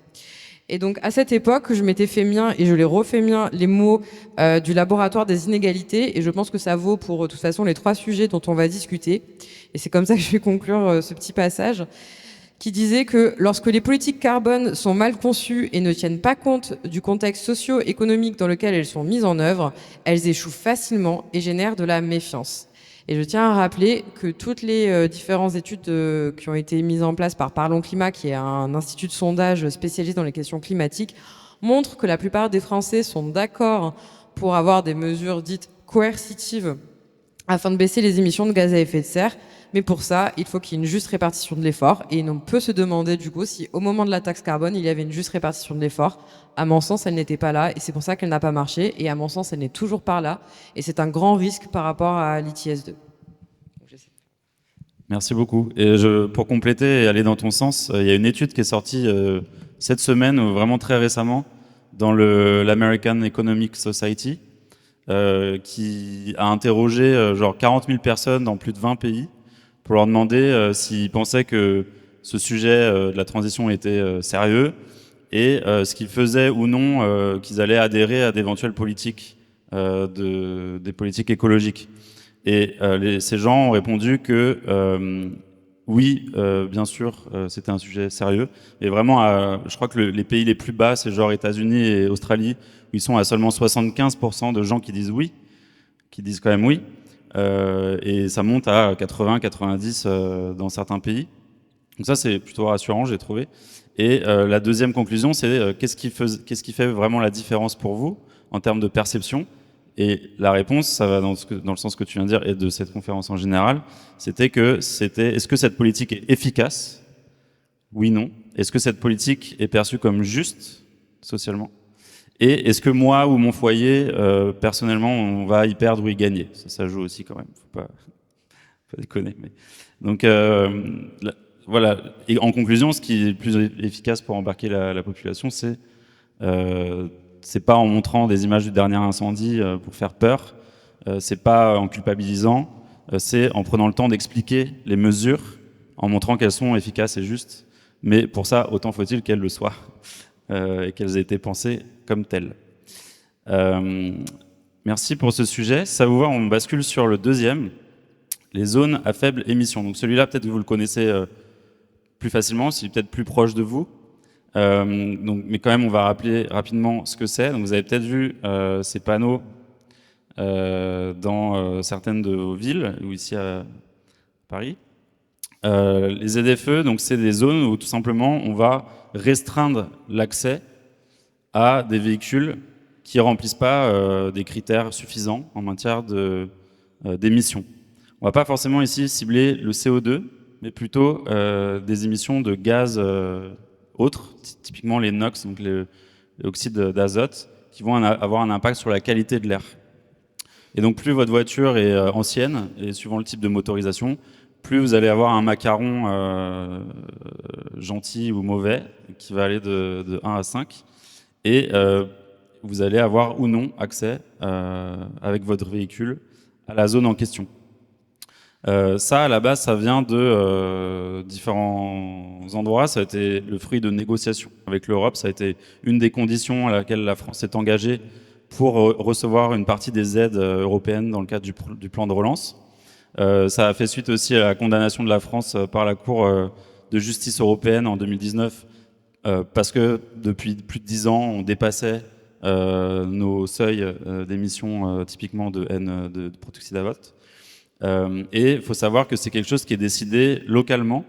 Et donc à cette époque, je m'étais fait mien et je les refais mien les mots du laboratoire des inégalités et je pense que ça vaut pour de toute façon les 3 sujets dont on va discuter. Et c'est comme ça que je vais conclure ce petit passage qui disait que lorsque les politiques carbone sont mal conçues et ne tiennent pas compte du contexte socio-économique dans lequel elles sont mises en œuvre, elles échouent facilement et génèrent de la méfiance. Et je tiens à rappeler que toutes les différentes études qui ont été mises en place par Parlons Climat, qui est un institut de sondage spécialisé dans les questions climatiques, montrent que la plupart des Français sont d'accord pour avoir des mesures dites coercitives afin de baisser les émissions de gaz à effet de serre. Mais pour ça, il faut qu'il y ait une juste répartition de l'effort. Et on peut se demander du coup si au moment de la taxe carbone, il y avait une juste répartition de l'effort. À mon sens, elle n'était pas là et c'est pour ça qu'elle n'a pas marché. Et à mon sens, elle n'est toujours pas là. Et c'est un grand risque par rapport à l'ITS2. Merci beaucoup. Et pour compléter et aller dans ton sens, il y a une étude qui est sortie cette semaine, ou vraiment très récemment, dans l'American Economic Society, qui a interrogé genre 40 000 personnes dans plus de 20 pays pour leur demander s'ils pensaient que ce sujet de la transition était sérieux et ce qui faisait ou non qu'ils allaient adhérer à d'éventuelles politiques, des politiques écologiques. Et ces gens ont répondu que oui, bien sûr, c'était un sujet sérieux. Et vraiment, je crois que les pays les plus bas, c'est genre États-Unis et Australie, où ils sont à seulement 75% de gens qui disent oui, qui disent quand même oui. Et ça monte à 80-90 dans certains pays. Donc ça, c'est plutôt rassurant, j'ai trouvé. Et la deuxième conclusion, c'est qu'est-ce qui fait vraiment la différence pour vous en termes de perception? Et la réponse, ça va dans le sens que tu viens de dire et de cette conférence en général, c'était est-ce que cette politique est efficace? Oui, non. Est-ce que cette politique est perçue comme juste socialement? Et est-ce que moi ou mon foyer, personnellement, on va y perdre ou y gagner? Ça joue aussi quand même, faut pas déconner. Mais... Donc voilà. Et en conclusion, ce qui est le plus efficace pour embarquer la population, c'est pas en montrant des images du dernier incendie pour faire peur, c'est pas en culpabilisant, c'est en prenant le temps d'expliquer les mesures, en montrant qu'elles sont efficaces et justes. Mais pour ça, autant faut-il qu'elles le soient et qu'elles aient été pensées comme telles. Merci pour ce sujet. Ça vous va, on bascule sur le deuxième, les zones à faible émission. Donc celui-là, peut-être que vous le connaissez plus facilement, s'il est peut-être plus proche de vous. Mais quand même, on va rappeler rapidement ce que c'est. Donc, vous avez peut-être vu ces panneaux dans certaines de vos villes, ou ici à Paris. Les ZFE, donc c'est des zones où tout simplement on va restreindre l'accès à des véhicules qui ne remplissent pas des critères suffisants en matière d'émissions. On ne va pas forcément ici cibler le CO2, mais plutôt des émissions de gaz autres, typiquement les NOx, donc et oxydes d'azote qui vont avoir un impact sur la qualité de l'air. Et donc plus votre voiture est ancienne, et suivant le type de motorisation, plus vous allez avoir un macaron gentil ou mauvais, qui va aller de 1 à 5. Et vous allez avoir ou non accès avec votre véhicule à la zone en question. Ça, à la base, ça vient de différents endroits. Ça a été le fruit de négociations avec l'Europe. Ça a été une des conditions à laquelle la France s'est engagée pour recevoir une partie des aides européennes dans le cadre du plan de relance. Ça a fait suite aussi à la condamnation de la France par la Cour de justice européenne en 2019, parce que depuis plus de 10 ans, on dépassait nos seuils d'émissions typiquement de N de protoxyde d'azote. Et il faut savoir que c'est quelque chose qui est décidé localement.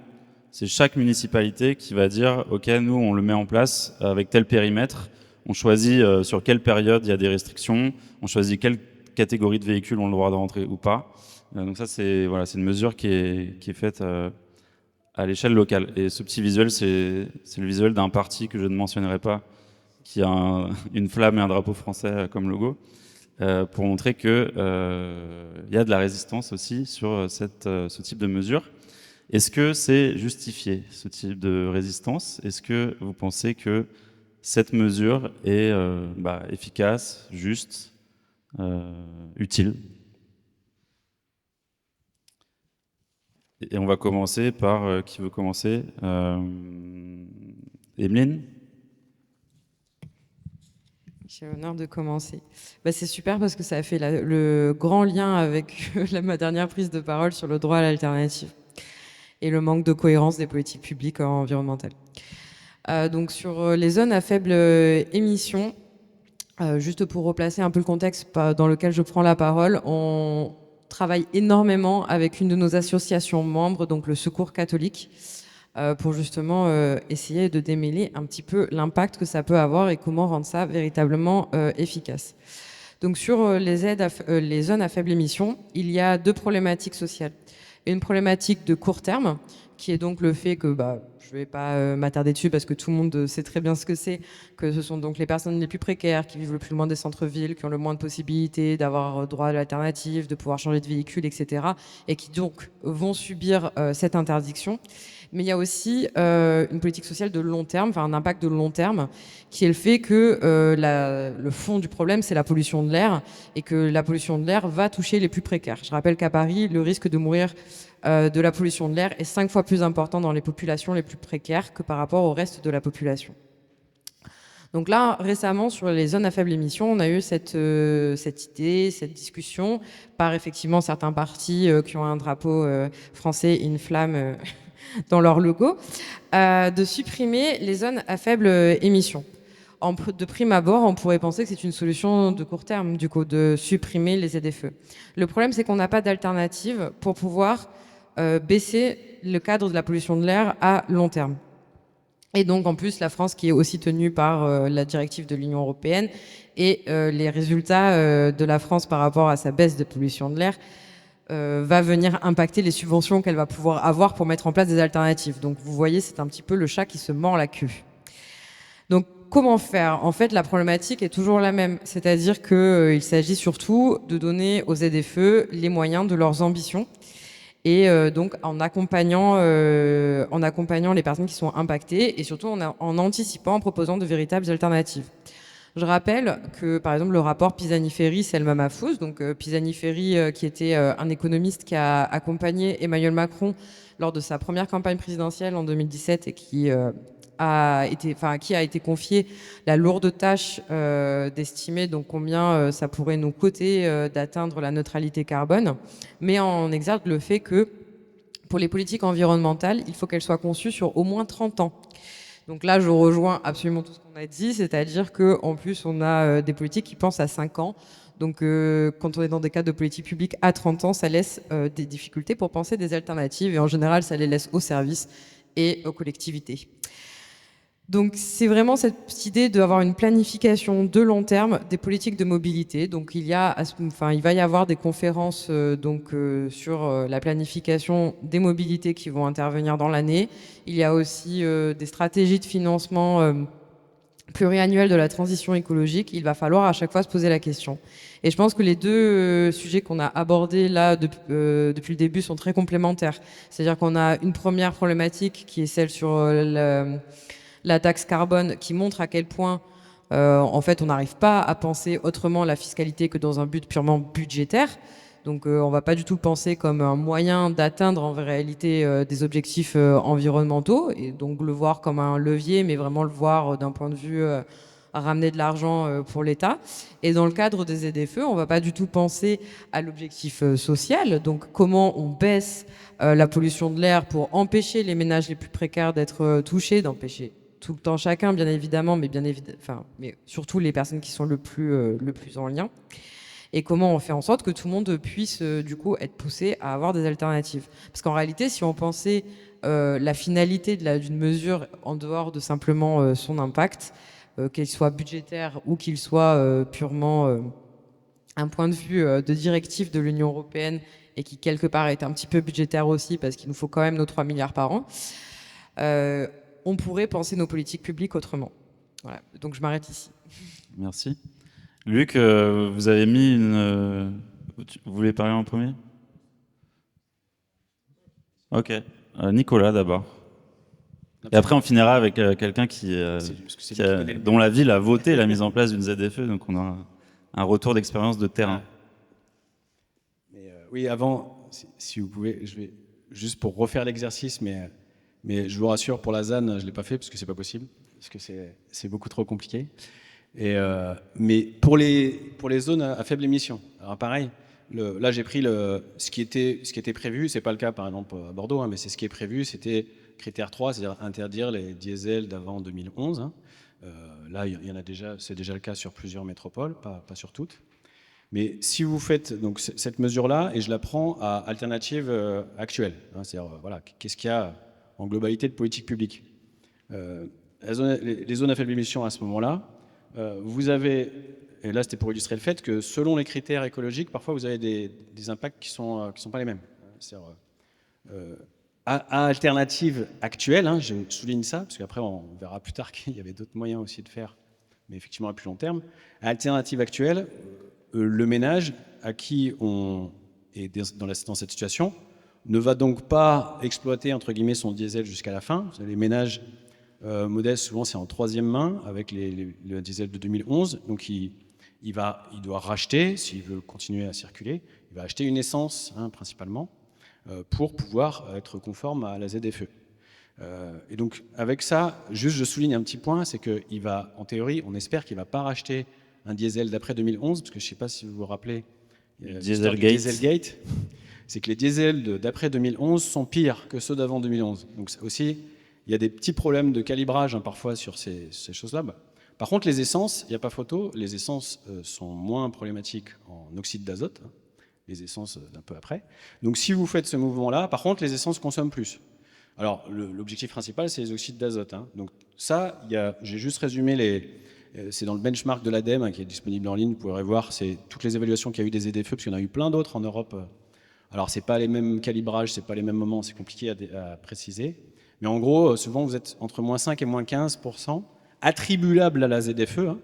C'est chaque municipalité qui va dire « Ok, nous, on le met en place avec tel périmètre. On choisit sur quelle période il y a des restrictions. On choisit quelle catégorie de véhicules ont le droit de rentrer ou pas. » Donc ça, c'est une mesure qui est faite à l'échelle locale. Et ce petit visuel, c'est le visuel d'un parti que je ne mentionnerai pas, qui a une flamme et un drapeau français comme logo. Pour montrer qu'il y a de la résistance aussi sur ce type de mesure. Est-ce que c'est justifié, ce type de résistance? Est-ce que vous pensez que cette mesure est efficace, juste, utile? Et on va commencer par qui veut commencer? Emeline? J'ai l'honneur de commencer. C'est super parce que ça a fait le grand lien avec ma dernière prise de parole sur le droit à l'alternative et le manque de cohérence des politiques publiques environnementales. Donc sur les zones à faible émission, juste pour replacer un peu le contexte dans lequel je prends la parole, on travaille énormément avec une de nos associations membres, donc le Secours catholique, pour justement essayer de démêler un petit peu l'impact que ça peut avoir et comment rendre ça véritablement efficace. Donc sur les zones à faible émission, il y a deux problématiques sociales. Une problématique de court terme, qui est donc le fait que, je ne vais pas m'attarder dessus parce que tout le monde sait très bien ce que ce sont donc les personnes les plus précaires qui vivent le plus loin des centres-villes, qui ont le moins de possibilités d'avoir droit à l'alternative, de pouvoir changer de véhicule, etc. et qui donc vont subir cette interdiction. Mais il y a aussi une politique sociale de long terme, un impact de long terme, qui est le fait que le fond du problème, c'est la pollution de l'air, et que la pollution de l'air va toucher les plus précaires. Je rappelle qu'à Paris, le risque de mourir de la pollution de l'air est 5 fois plus important dans les populations les plus précaires que par rapport au reste de la population. Donc là, récemment, sur les zones à faible émission, on a eu cette idée, cette discussion, par effectivement certains partis qui ont un drapeau français et une flamme dans leur logo, de supprimer les zones à faible émission. De prime abord, on pourrait penser que c'est une solution de court terme, du coup, de supprimer les ZFE. Le problème, c'est qu'on n'a pas d'alternative pour pouvoir baisser le cadre de la pollution de l'air à long terme. Et donc, en plus, la France, qui est aussi tenue par la directive de l'Union européenne, et les résultats de la France par rapport à sa baisse de pollution de l'air va venir impacter les subventions qu'elle va pouvoir avoir pour mettre en place des alternatives. Donc, vous voyez, c'est un petit peu le chat qui se mord la queue. Donc, comment faire? En fait, la problématique est toujours la même. C'est-à-dire qu'il s'agit surtout de donner aux ZFE les moyens de leurs ambitions. Et donc en accompagnant les personnes qui sont impactées et surtout en anticipant, en proposant de véritables alternatives. Je rappelle que, par exemple, le rapport Pisani-Ferry, Selma Mahfouz, donc Pisani-Ferry qui était un économiste qui a accompagné Emmanuel Macron lors de sa première campagne présidentielle en 2017 et qui a été confié la lourde tâche d'estimer donc combien ça pourrait nous coûter d'atteindre la neutralité carbone, mais en exergue le fait que pour les politiques environnementales, il faut qu'elles soient conçues sur au moins 30 ans. Donc là, je rejoins absolument tout ce qu'on a dit, c'est-à-dire qu'en plus, on a des politiques qui pensent à 5 ans. Donc quand on est dans des cas de politique publique à 30 ans, ça laisse des difficultés pour penser des alternatives et en général, ça les laisse aux services et aux collectivités. Donc c'est vraiment cette idée d'avoir une planification de long terme des politiques de mobilité. Donc il va y avoir des conférences sur la planification des mobilités qui vont intervenir dans l'année. Il y a aussi des stratégies de financement pluriannuel de la transition écologique, il va falloir à chaque fois se poser la question. Et je pense que les deux sujets qu'on a abordés là depuis le début sont très complémentaires. C'est-à-dire qu'on a une première problématique qui est celle sur la taxe carbone, qui montre à quel point en fait on n'arrive pas à penser autrement la fiscalité que dans un but purement budgétaire. Donc on ne va pas du tout le penser comme un moyen d'atteindre en réalité des objectifs environnementaux, et donc le voir comme un levier, mais vraiment le voir d'un point de vue à ramener de l'argent pour l'État. Et dans le cadre des ZFE, on ne va pas du tout penser à l'objectif social, donc comment on baisse la pollution de l'air pour empêcher les ménages les plus précaires d'être touchés, d'empêcher tout le temps chacun, bien évidemment, mais surtout les personnes qui sont le plus en lien. Et comment on fait en sorte que tout le monde puisse du coup être poussé à avoir des alternatives. Parce qu'en réalité, si on pensait la finalité d'une mesure en dehors de simplement son impact, qu'il soit budgétaire ou qu'il soit purement un point de vue de directive de l'Union européenne, et qui quelque part est un petit peu budgétaire aussi, parce qu'il nous faut quand même nos 3 milliards par an, on pourrait penser nos politiques publiques autrement. Voilà, donc je m'arrête ici. Merci. Luc, vous avez mis une... Vous voulez parler en premier? Ok. Nicolas d'abord. Et après, on finira avec quelqu'un dont la ville a voté la mise en place d'une ZFE, donc on a un retour d'expérience de terrain. Mais, oui, avant, si vous pouvez, je vais juste pour refaire l'exercice, mais je vous rassure, pour la ZAN, je ne l'ai pas fait parce que c'est pas possible, parce que c'est beaucoup trop compliqué. Mais pour les zones à faible émission, alors pareil, là j'ai pris ce qui était prévu, c'est pas le cas par exemple à Bordeaux, hein, mais c'est ce qui est prévu, c'était critère 3, c'est-à-dire interdire les diesels d'avant 2011. Hein. Là il y en a déjà, c'est déjà le cas sur plusieurs métropoles, pas sur toutes. Mais si vous faites donc cette mesure-là, et je la prends à alternative actuelle, hein, c'est-à-dire voilà, qu'est-ce qu'il y a en globalité de politique publique. Les zones à faible émission à ce moment-là, vous avez, et là c'était pour illustrer le fait que selon les critères écologiques, parfois vous avez des impacts qui sont pas les mêmes. C'est-à-dire, à alternative actuelle, hein, je souligne ça, parce qu'après on verra plus tard qu'il y avait d'autres moyens aussi de faire, mais effectivement à plus long terme. À alternative actuelle, le ménage à qui on est dans cette situation ne va donc pas exploiter entre guillemets son diesel jusqu'à la fin. Les ménages modestes, souvent c'est en troisième main avec le diesel de 2011, donc il doit racheter, s'il veut continuer à circuler, il va acheter une essence hein, principalement pour pouvoir être conforme à la ZFE. Et donc avec ça, juste je souligne un petit point, c'est qu'il va, en théorie, on espère qu'il ne va pas racheter un diesel d'après 2011, parce que je ne sais pas si vous vous rappelez, Dieselgate, c'est que les diesels d'après 2011 sont pires que ceux d'avant 2011. Donc aussi, il y a des petits problèmes de calibrage hein, parfois sur ces choses-là. Par contre, les essences, il n'y a pas photo, les essences sont moins problématiques en oxyde d'azote, hein, les essences d'un peu après. Donc si vous faites ce mouvement-là, par contre, les essences consomment plus. Alors, l'objectif principal, c'est les oxydes d'azote. Hein. Donc ça, j'ai juste résumé c'est dans le benchmark de l'ADEME hein, qui est disponible en ligne, vous pourrez voir, c'est toutes les évaluations qu'il y a eu des ZFE, parce qu'il y en a eu plein d'autres en Europe. Alors, c'est pas les mêmes calibrages, c'est pas les mêmes moments, c'est compliqué à préciser. Mais en gros, souvent, vous êtes entre moins 5 et moins 15% attribuables à la ZFE hein,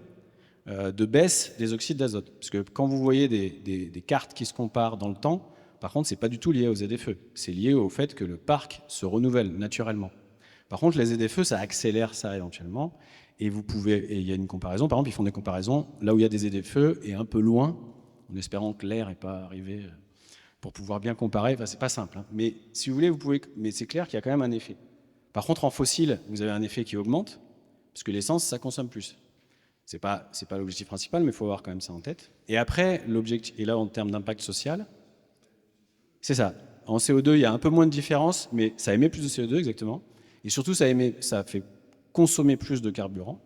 de baisse des oxydes d'azote. Parce que quand vous voyez des cartes qui se comparent dans le temps, par contre, c'est pas du tout lié aux ZFE. C'est lié au fait que le parc se renouvelle naturellement. Par contre, les ZFE, ça accélère ça éventuellement. Et il y a une comparaison. Par exemple, ils font des comparaisons là où il y a des ZFE et un peu loin, en espérant que l'air n'est pas arrivé pour pouvoir bien comparer. Enfin, c'est pas simple. Hein. Mais si vous voulez, mais c'est clair qu'il y a quand même un effet. Par contre, en fossile, vous avez un effet qui augmente, parce que l'essence, ça consomme plus. C'est pas l'objectif principal, mais il faut avoir quand même ça en tête. Et après, l'objectif, et là, en termes d'impact social, c'est ça. En CO2, il y a un peu moins de différence, mais ça émet plus de CO2, exactement. Et surtout, ça fait consommer plus de carburant.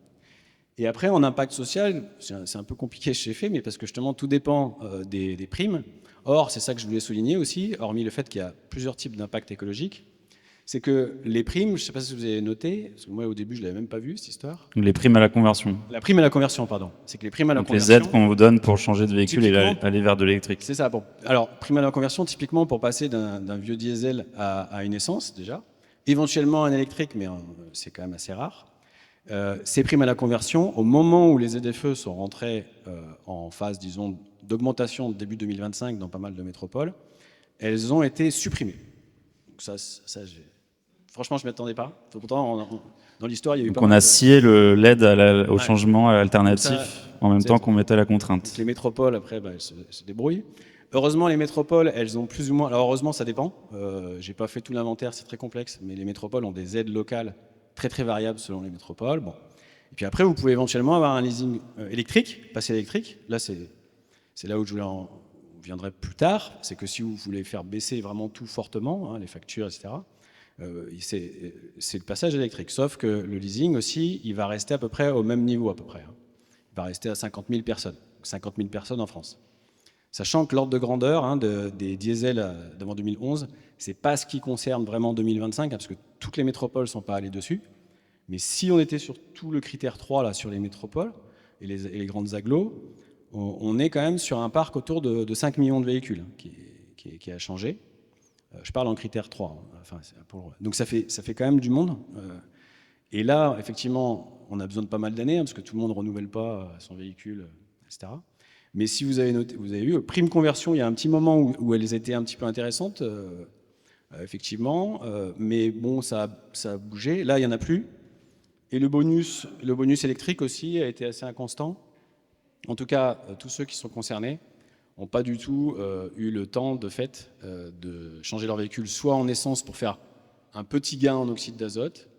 Et après, en impact social, c'est un peu compliqué chez FE, mais parce que justement, tout dépend des primes. Or, c'est ça que je voulais souligner aussi, hormis le fait qu'il y a plusieurs types d'impact écologique, c'est que les primes, je ne sais pas si vous avez noté, parce que moi au début je ne l'avais même pas vu cette histoire. Les primes à la conversion. La prime à la conversion, pardon. C'est que les primes à la conversion. Les aides qu'on vous donne pour changer de véhicule et aller vers de l'électrique. C'est ça, bon. Alors, prime à la conversion, typiquement pour passer d'un vieux diesel à une essence déjà, éventuellement un électrique, mais c'est quand même assez rare. Ces primes à la conversion, au moment où les ZFE sont rentrés en phase, disons, d'augmentation début 2025 dans pas mal de métropoles, elles ont été supprimées. Donc franchement, je ne m'y attendais pas. Pourtant, dans l'histoire, il y a eu Donc pas on mal a scié l'aide au Ouais. changement alternatif Ça, en même temps exactement. qu'on mettait la Donc, contrainte. les métropoles, après, elles se débrouillent. Heureusement, les métropoles, elles ont plus ou moins... Alors heureusement, ça dépend. J'ai pas fait tout l'inventaire, c'est très complexe. Mais les métropoles ont des aides locales très très variables selon les métropoles. Bon. Et puis après, vous pouvez éventuellement avoir un leasing électrique, passer électrique. Là, c'est là où on viendrai plus tard. C'est que si vous voulez faire baisser vraiment tout fortement, hein, les factures, etc., c'est le passage électrique. Sauf que le leasing aussi, il va rester à peu près au même niveau à peu près. Hein. Il va rester à 50 000 personnes. 50 000 personnes en France. Sachant que l'ordre de grandeur des diesels d'avant 2011, c'est pas ce qui concerne vraiment 2025, hein, parce que toutes les métropoles ne sont pas allées dessus. Mais si on était sur tout le critère 3 là, sur les métropoles et les grandes agglos, on est quand même sur un parc autour de 5 millions de véhicules hein, qui a changé. Je parle en critère 3. Hein, enfin, donc ça fait quand même du monde. Et là, effectivement, on a besoin de pas mal d'années, hein, parce que tout le monde ne renouvelle pas son véhicule, etc. Mais si vous avez noté, vous avez vu, prime conversion, il y a un petit moment où elles étaient un petit peu intéressantes, effectivement. Mais bon, ça a bougé. Là, il n'y en a plus. Et le bonus électrique aussi a été assez inconstant. En tout cas, tous ceux qui sont concernés n'ont pas du tout eu le temps de fait de changer leur véhicule, soit en essence pour faire un petit gain en oxyde d'azote,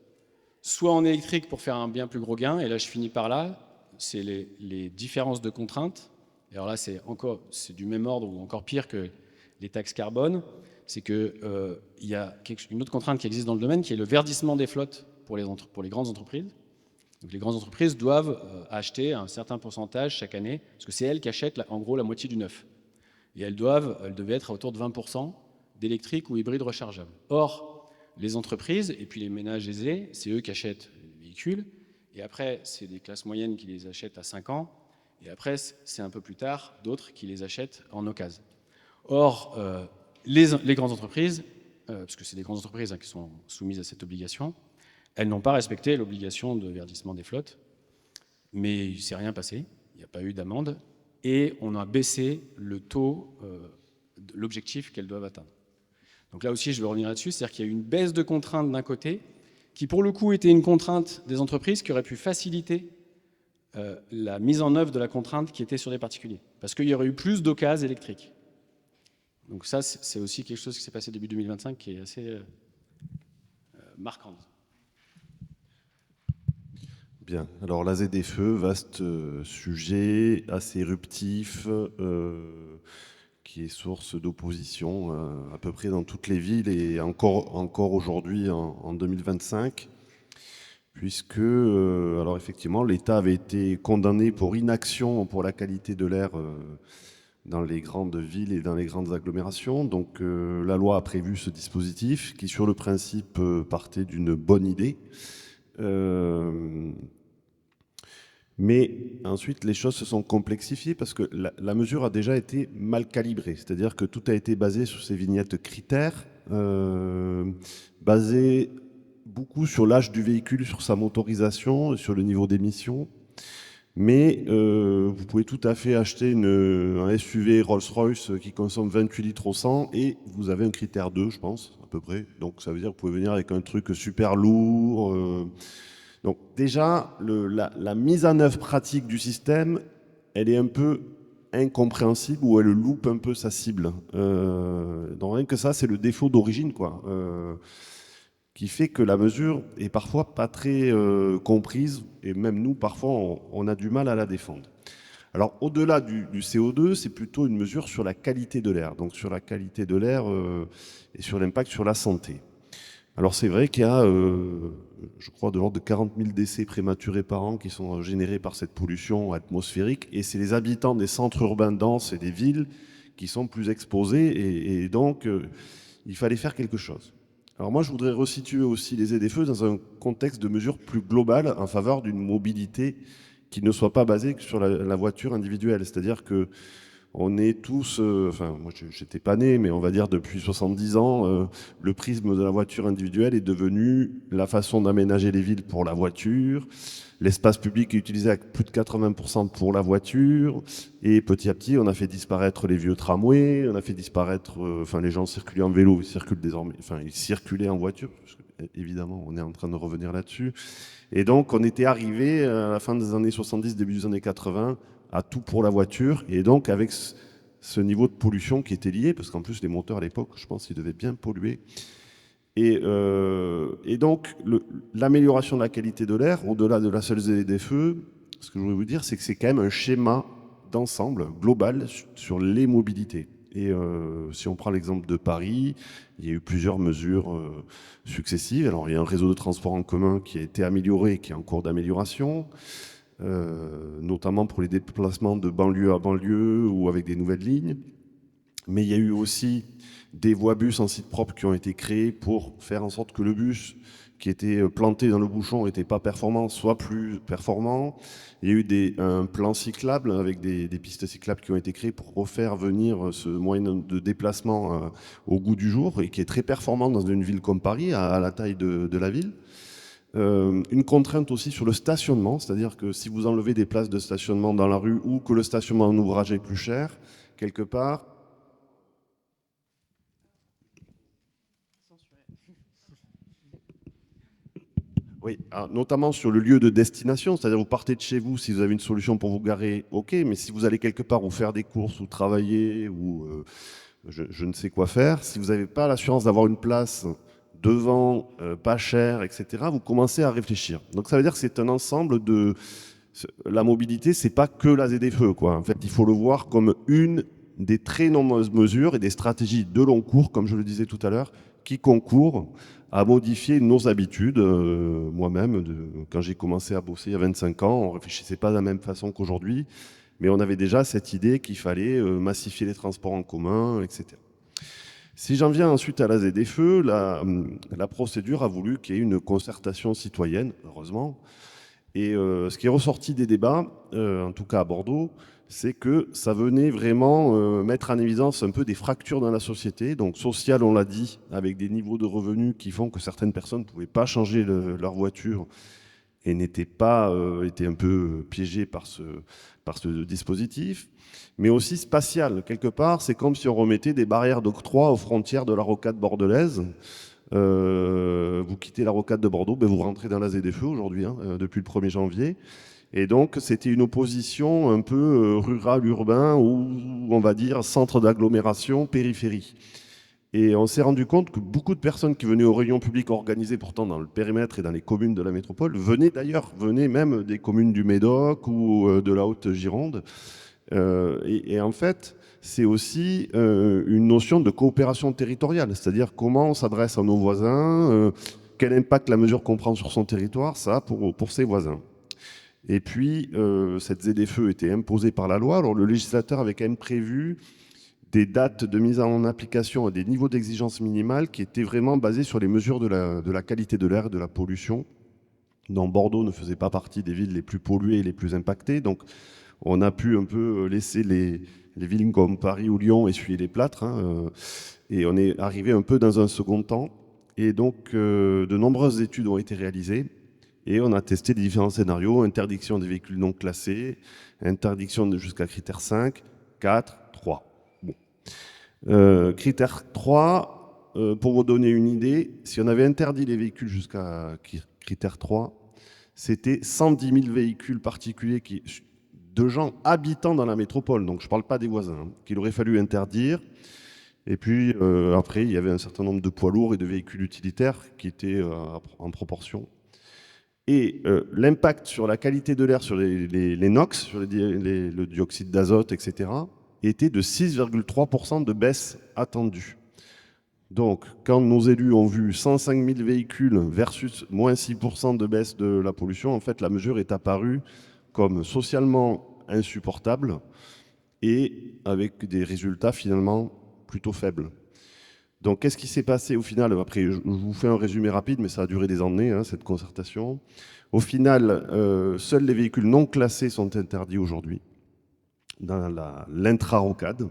soit en électrique pour faire un bien plus gros gain. Et là, je finis par là, c'est les différences de contraintes. Et alors là, c'est du même ordre ou encore pire que les taxes carbone. C'est qu'il y a une autre contrainte qui existe dans le domaine, qui est le verdissement des flottes pour les grandes entreprises. Donc les grandes entreprises doivent acheter un certain pourcentage chaque année, parce que c'est elles qui achètent en gros la moitié du neuf. Et elles devaient être autour de 20% d'électrique ou hybride rechargeable. Or, les entreprises et puis les ménages aisés, c'est eux qui achètent les véhicules. Et après, c'est des classes moyennes qui les achètent à 5 ans. Et après, c'est un peu plus tard, d'autres qui les achètent en occasion. Or, les grandes entreprises, parce que c'est des grandes entreprises hein, qui sont soumises à cette obligation, elles n'ont pas respecté l'obligation de verdissement des flottes, mais il ne s'est rien passé, il n'y a pas eu d'amende, et on a baissé le taux, l'objectif qu'elles doivent atteindre. Donc là aussi, je vais revenir là-dessus, c'est-à-dire qu'il y a eu une baisse de contraintes d'un côté, qui pour le coup était une contrainte des entreprises qui aurait pu faciliter la mise en œuvre de la contrainte qui était sur les particuliers, parce qu'il y aurait eu plus d'occasions électriques. Donc ça, c'est aussi quelque chose qui s'est passé début 2025 qui est assez marquant. Bien, alors la ZFE, vaste sujet, assez éruptif, qui est source d'opposition à peu près dans toutes les villes et encore aujourd'hui en 2025, puisque, alors effectivement, l'État avait été condamné pour inaction pour la qualité de l'air dans les grandes villes et dans les grandes agglomérations. Donc la loi a prévu ce dispositif qui, sur le principe, partait d'une bonne idée. Mais ensuite, les choses se sont complexifiées parce que la mesure a déjà été mal calibrée. C'est-à-dire que tout a été basé sur ces vignettes critères, basé beaucoup sur l'âge du véhicule, sur sa motorisation, sur le niveau d'émission. Mais vous pouvez tout à fait acheter un SUV Rolls-Royce qui consomme 28 litres au 100 et vous avez un critère 2, je pense, à peu près. Donc ça veut dire que vous pouvez venir avec un truc super lourd. Donc déjà, la mise en œuvre pratique du système, elle est un peu incompréhensible ou elle loupe un peu sa cible. Donc rien que ça, c'est le défaut d'origine, quoi. Qui fait que la mesure est parfois pas très comprise, et même nous, parfois, on a du mal à la défendre. Alors, au-delà du CO2, c'est plutôt une mesure sur la qualité de l'air, donc sur la qualité de l'air et sur l'impact sur la santé. Alors, c'est vrai qu'il y a, je crois, de l'ordre de 40 000 décès prématurés par an qui sont générés par cette pollution atmosphérique, et c'est les habitants des centres urbains denses et des villes qui sont plus exposés, et donc, il fallait faire quelque chose. Alors moi, je voudrais resituer aussi les ZFE dans un contexte de mesures plus globales en faveur d'une mobilité qui ne soit pas basée sur la voiture individuelle. C'est-à-dire que On est tous, enfin moi j'étais pas né, mais on va dire depuis 70 ans, le prisme de la voiture individuelle est devenu la façon d'aménager les villes pour la voiture. L'espace public est utilisé à plus de 80% pour la voiture. Et petit à petit, on a fait disparaître les vieux tramways, on a fait disparaître, enfin les gens circulaient en vélo, ils circulent désormais, enfin ils circulaient en voiture, parce que, évidemment on est en train de revenir là-dessus. Et donc on était arrivé à la fin des années 70, début des années 80, à tout pour la voiture, et donc avec ce niveau de pollution qui était lié, parce qu'en plus les moteurs à l'époque, je pense qu'ils devaient bien polluer. Et donc l'amélioration de la qualité de l'air, au-delà de la seule ZFE, ce que je voulais vous dire, c'est que c'est quand même un schéma d'ensemble global sur les mobilités. Et si on prend l'exemple de Paris, il y a eu plusieurs mesures successives. Alors il y a un réseau de transport en commun qui a été amélioré et qui est en cours d'amélioration. Notamment pour les déplacements de banlieue à banlieue ou avec des nouvelles lignes. Mais il y a eu aussi des voies bus en site propre qui ont été créées pour faire en sorte que le bus qui était planté dans le bouchon n'était pas performant, soit plus performant. Il y a eu un plan cyclable avec des pistes cyclables qui ont été créées pour refaire venir ce moyen de déplacement au goût du jour et qui est très performant dans une ville comme Paris, à la taille de la ville. Une contrainte aussi sur le stationnement, c'est-à-dire que si vous enlevez des places de stationnement dans la rue ou que le stationnement en ouvrage est plus cher, quelque part... Oui, notamment sur le lieu de destination, c'est-à-dire vous partez de chez vous, si vous avez une solution pour vous garer, ok, mais si vous allez quelque part ou faire des courses ou travailler ou je ne sais quoi faire, si vous n'avez pas l'assurance d'avoir une place devant, pas cher, etc., vous commencez à réfléchir. Donc ça veut dire que c'est un ensemble de... La mobilité, c'est pas que la ZFE, quoi. En fait, il faut le voir comme une des très nombreuses mesures et des stratégies de long cours, comme je le disais tout à l'heure, qui concourent à modifier nos habitudes. Moi-même, quand j'ai commencé à bosser il y a 25 ans, on ne réfléchissait pas de la même façon qu'aujourd'hui, mais on avait déjà cette idée qu'il fallait massifier les transports en commun, etc. Si j'en viens ensuite à la ZFE, la procédure a voulu qu'il y ait une concertation citoyenne, heureusement. Et ce qui est ressorti des débats, en tout cas à Bordeaux, c'est que ça venait vraiment mettre en évidence un peu des fractures dans la société. Donc sociale, on l'a dit, avec des niveaux de revenus qui font que certaines personnes ne pouvaient pas changer leur voiture et étaient un peu piégées par ce dispositif. Mais aussi spatial. Quelque part, c'est comme si on remettait des barrières d'octroi aux frontières de la rocade bordelaise. Vous quittez la rocade de Bordeaux, vous rentrez dans la ZFE aujourd'hui, depuis le 1er janvier. Et donc, c'était une opposition un peu rural-urbain ou, on va dire, centre d'agglomération, périphérie. Et on s'est rendu compte que beaucoup de personnes qui venaient aux réunions publiques organisées pourtant dans le périmètre et dans les communes de la métropole venaient même des communes du Médoc ou de la Haute-Gironde. Et en fait, c'est aussi une notion de coopération territoriale, c'est-à-dire comment on s'adresse à nos voisins, quel impact la mesure qu'on prend sur son territoire, ça a pour ses voisins. Et puis, cette ZFE était imposée par la loi. Alors, le législateur avait quand même prévu des dates de mise en application et des niveaux d'exigence minimale qui étaient vraiment basés sur les mesures de la qualité de l'air et de la pollution, dont Bordeaux ne faisait pas partie des villes les plus polluées et les plus impactées. Donc, on a pu un peu laisser les villes comme Paris ou Lyon essuyer les plâtres. Et on est arrivé un peu dans un second temps. Et donc, de nombreuses études ont été réalisées. Et on a testé les différents scénarios, interdiction des véhicules non classés, interdiction jusqu'à critère 5, 4, 3. Bon. Critère 3, pour vous donner une idée, si on avait interdit les véhicules jusqu'à critère 3, c'était 110 000 véhicules particuliers de gens habitant dans la métropole, donc je ne parle pas des voisins, qu'il aurait fallu interdire. Et puis après, il y avait un certain nombre de poids lourds et de véhicules utilitaires qui étaient en proportion. Et l'impact sur la qualité de l'air, sur les NOx, sur le dioxyde d'azote, etc., était de 6,3% de baisse attendue. Donc, quand nos élus ont vu 105 000 véhicules versus moins 6% de baisse de la pollution, en fait, la mesure est apparue comme socialement insupportable et avec des résultats finalement plutôt faibles. Donc, qu'est-ce qui s'est passé au final? Après, je vous fais un résumé rapide, mais ça a duré des années, cette concertation. Au final, seuls les véhicules non classés sont interdits aujourd'hui. dans l'intra-rocade.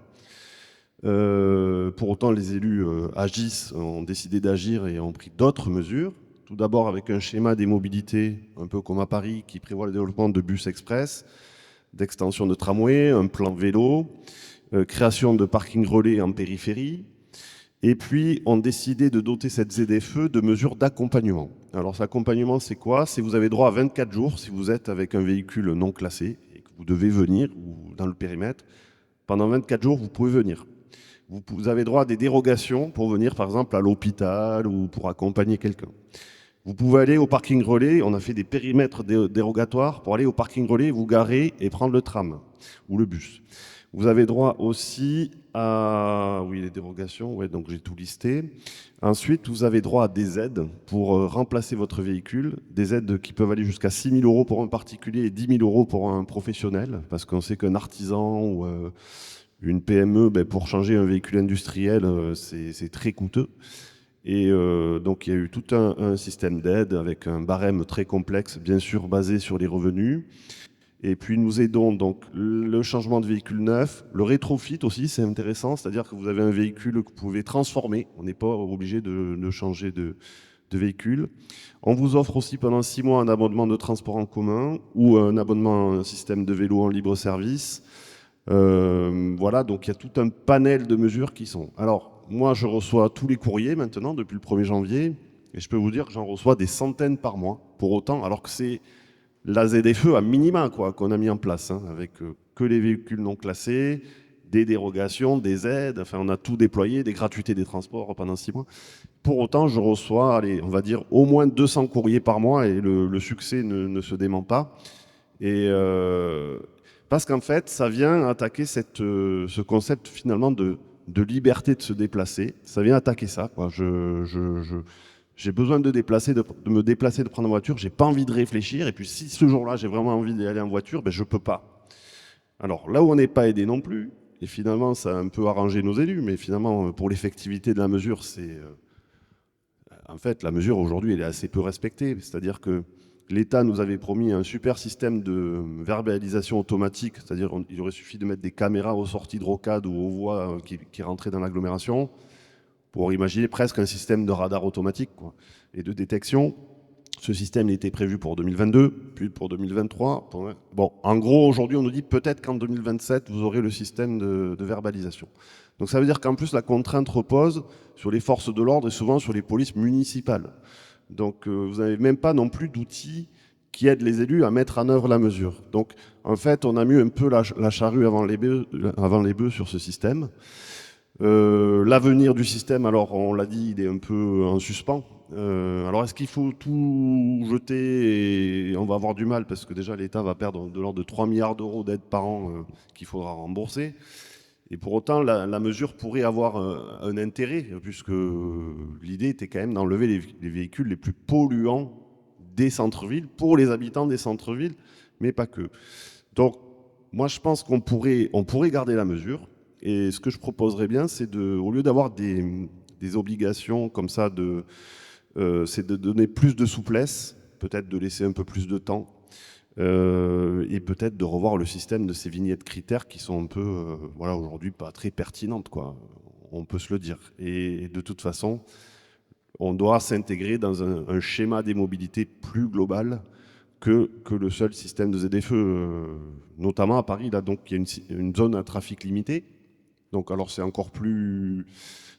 Pour autant, les élus agissent, ont décidé d'agir et ont pris d'autres mesures. Tout d'abord avec un schéma des mobilités, un peu comme à Paris, qui prévoit le développement de bus express, d'extension de tramway, un plan vélo, création de parkings relais en périphérie. Et puis, on a décidé de doter cette ZFE de mesures d'accompagnement. Alors, cet accompagnement, c'est quoi? C'est que vous avez droit à 24 jours si vous êtes avec un véhicule non classé et que vous devez venir ou dans le périmètre. Pendant 24 jours, vous pouvez venir. Vous avez droit à des dérogations pour venir, par exemple, à l'hôpital ou pour accompagner quelqu'un. Vous pouvez aller au parking relais. On a fait des périmètres dérogatoires pour aller au parking relais, vous garer et prendre le tram ou le bus. Vous avez droit aussi à... Oui, les dérogations, ouais, donc j'ai tout listé. Ensuite, vous avez droit à des aides pour remplacer votre véhicule. Des aides qui peuvent aller jusqu'à 6 000 € pour un particulier et 10 000 € pour un professionnel. Parce qu'on sait qu'un artisan ou une PME, pour changer un véhicule industriel, c'est très coûteux. Et donc, il y a eu tout un système d'aide avec un barème très complexe, bien sûr basé sur les revenus. Et puis, nous aidons donc le changement de véhicule neuf, le rétrofit aussi, c'est intéressant, c'est-à-dire que vous avez un véhicule que vous pouvez transformer. On n'est pas obligé de changer de véhicule. On vous offre aussi pendant 6 mois un abonnement de transport en commun ou un abonnement à un système de vélo en libre service. Voilà, donc il y a tout un panel de mesures qui sont... Alors, moi, je reçois tous les courriers maintenant, depuis le 1er janvier, et je peux vous dire que j'en reçois des centaines par mois, pour autant, alors que c'est la ZFE à minima qu'on a mis en place, hein, avec que les véhicules non classés, des dérogations, des aides, enfin on a tout déployé, des gratuités des transports pendant 6 mois. Pour autant, je reçois, allez, on va dire, au moins 200 courriers par mois, et le succès ne se dément pas. Et... parce qu'en fait, ça vient attaquer ce concept finalement de liberté de se déplacer. Ça vient attaquer ça, quoi. J'ai besoin de me déplacer, de prendre une voiture. J'ai pas envie de réfléchir. Et puis si ce jour-là, j'ai vraiment envie d'aller en voiture, je peux pas. Alors là où on n'est pas aidé non plus, et finalement ça a un peu arrangé nos élus, mais finalement pour l'effectivité de la mesure, en fait la mesure aujourd'hui elle est assez peu respectée. C'est-à-dire que l'État nous avait promis un super système de verbalisation automatique, c'est-à-dire il aurait suffi de mettre des caméras aux sorties de rocade ou aux voies qui rentraient dans l'agglomération pour imaginer presque un système de radar automatique, quoi, et de détection. Ce système était prévu pour 2022, puis pour 2023. Bon, en gros, aujourd'hui, on nous dit peut-être qu'en 2027, vous aurez le système de verbalisation. Donc ça veut dire qu'en plus, la contrainte repose sur les forces de l'ordre et souvent sur les polices municipales. Donc vous n'avez même pas non plus d'outils qui aident les élus à mettre en œuvre la mesure. Donc en fait, on a mis un peu la charrue avant les bœufs sur ce système. L'avenir du système, alors on l'a dit, il est un peu en suspens. Alors est-ce qu'il faut tout jeter et on va avoir du mal parce que déjà l'État va perdre de l'ordre de 3 milliards d'euros d'aide par an qu'il faudra rembourser. Et pour autant, la mesure pourrait avoir un intérêt, puisque l'idée était quand même d'enlever les véhicules les plus polluants des centres-villes, pour les habitants des centres-villes, mais pas que. Donc, moi, je pense qu'on pourrait garder la mesure. Et ce que je proposerais bien, c'est au lieu d'avoir des obligations comme ça, c'est de donner plus de souplesse, peut-être de laisser un peu plus de temps, et peut-être de revoir le système de ces vignettes critères qui sont un peu, voilà, aujourd'hui pas très pertinentes, quoi. On peut se le dire. Et de toute façon, on doit s'intégrer dans un schéma des mobilités plus global que le seul système de ZFE, notamment à Paris. Là, donc, il y a une zone à trafic limité. Donc, alors, c'est encore plus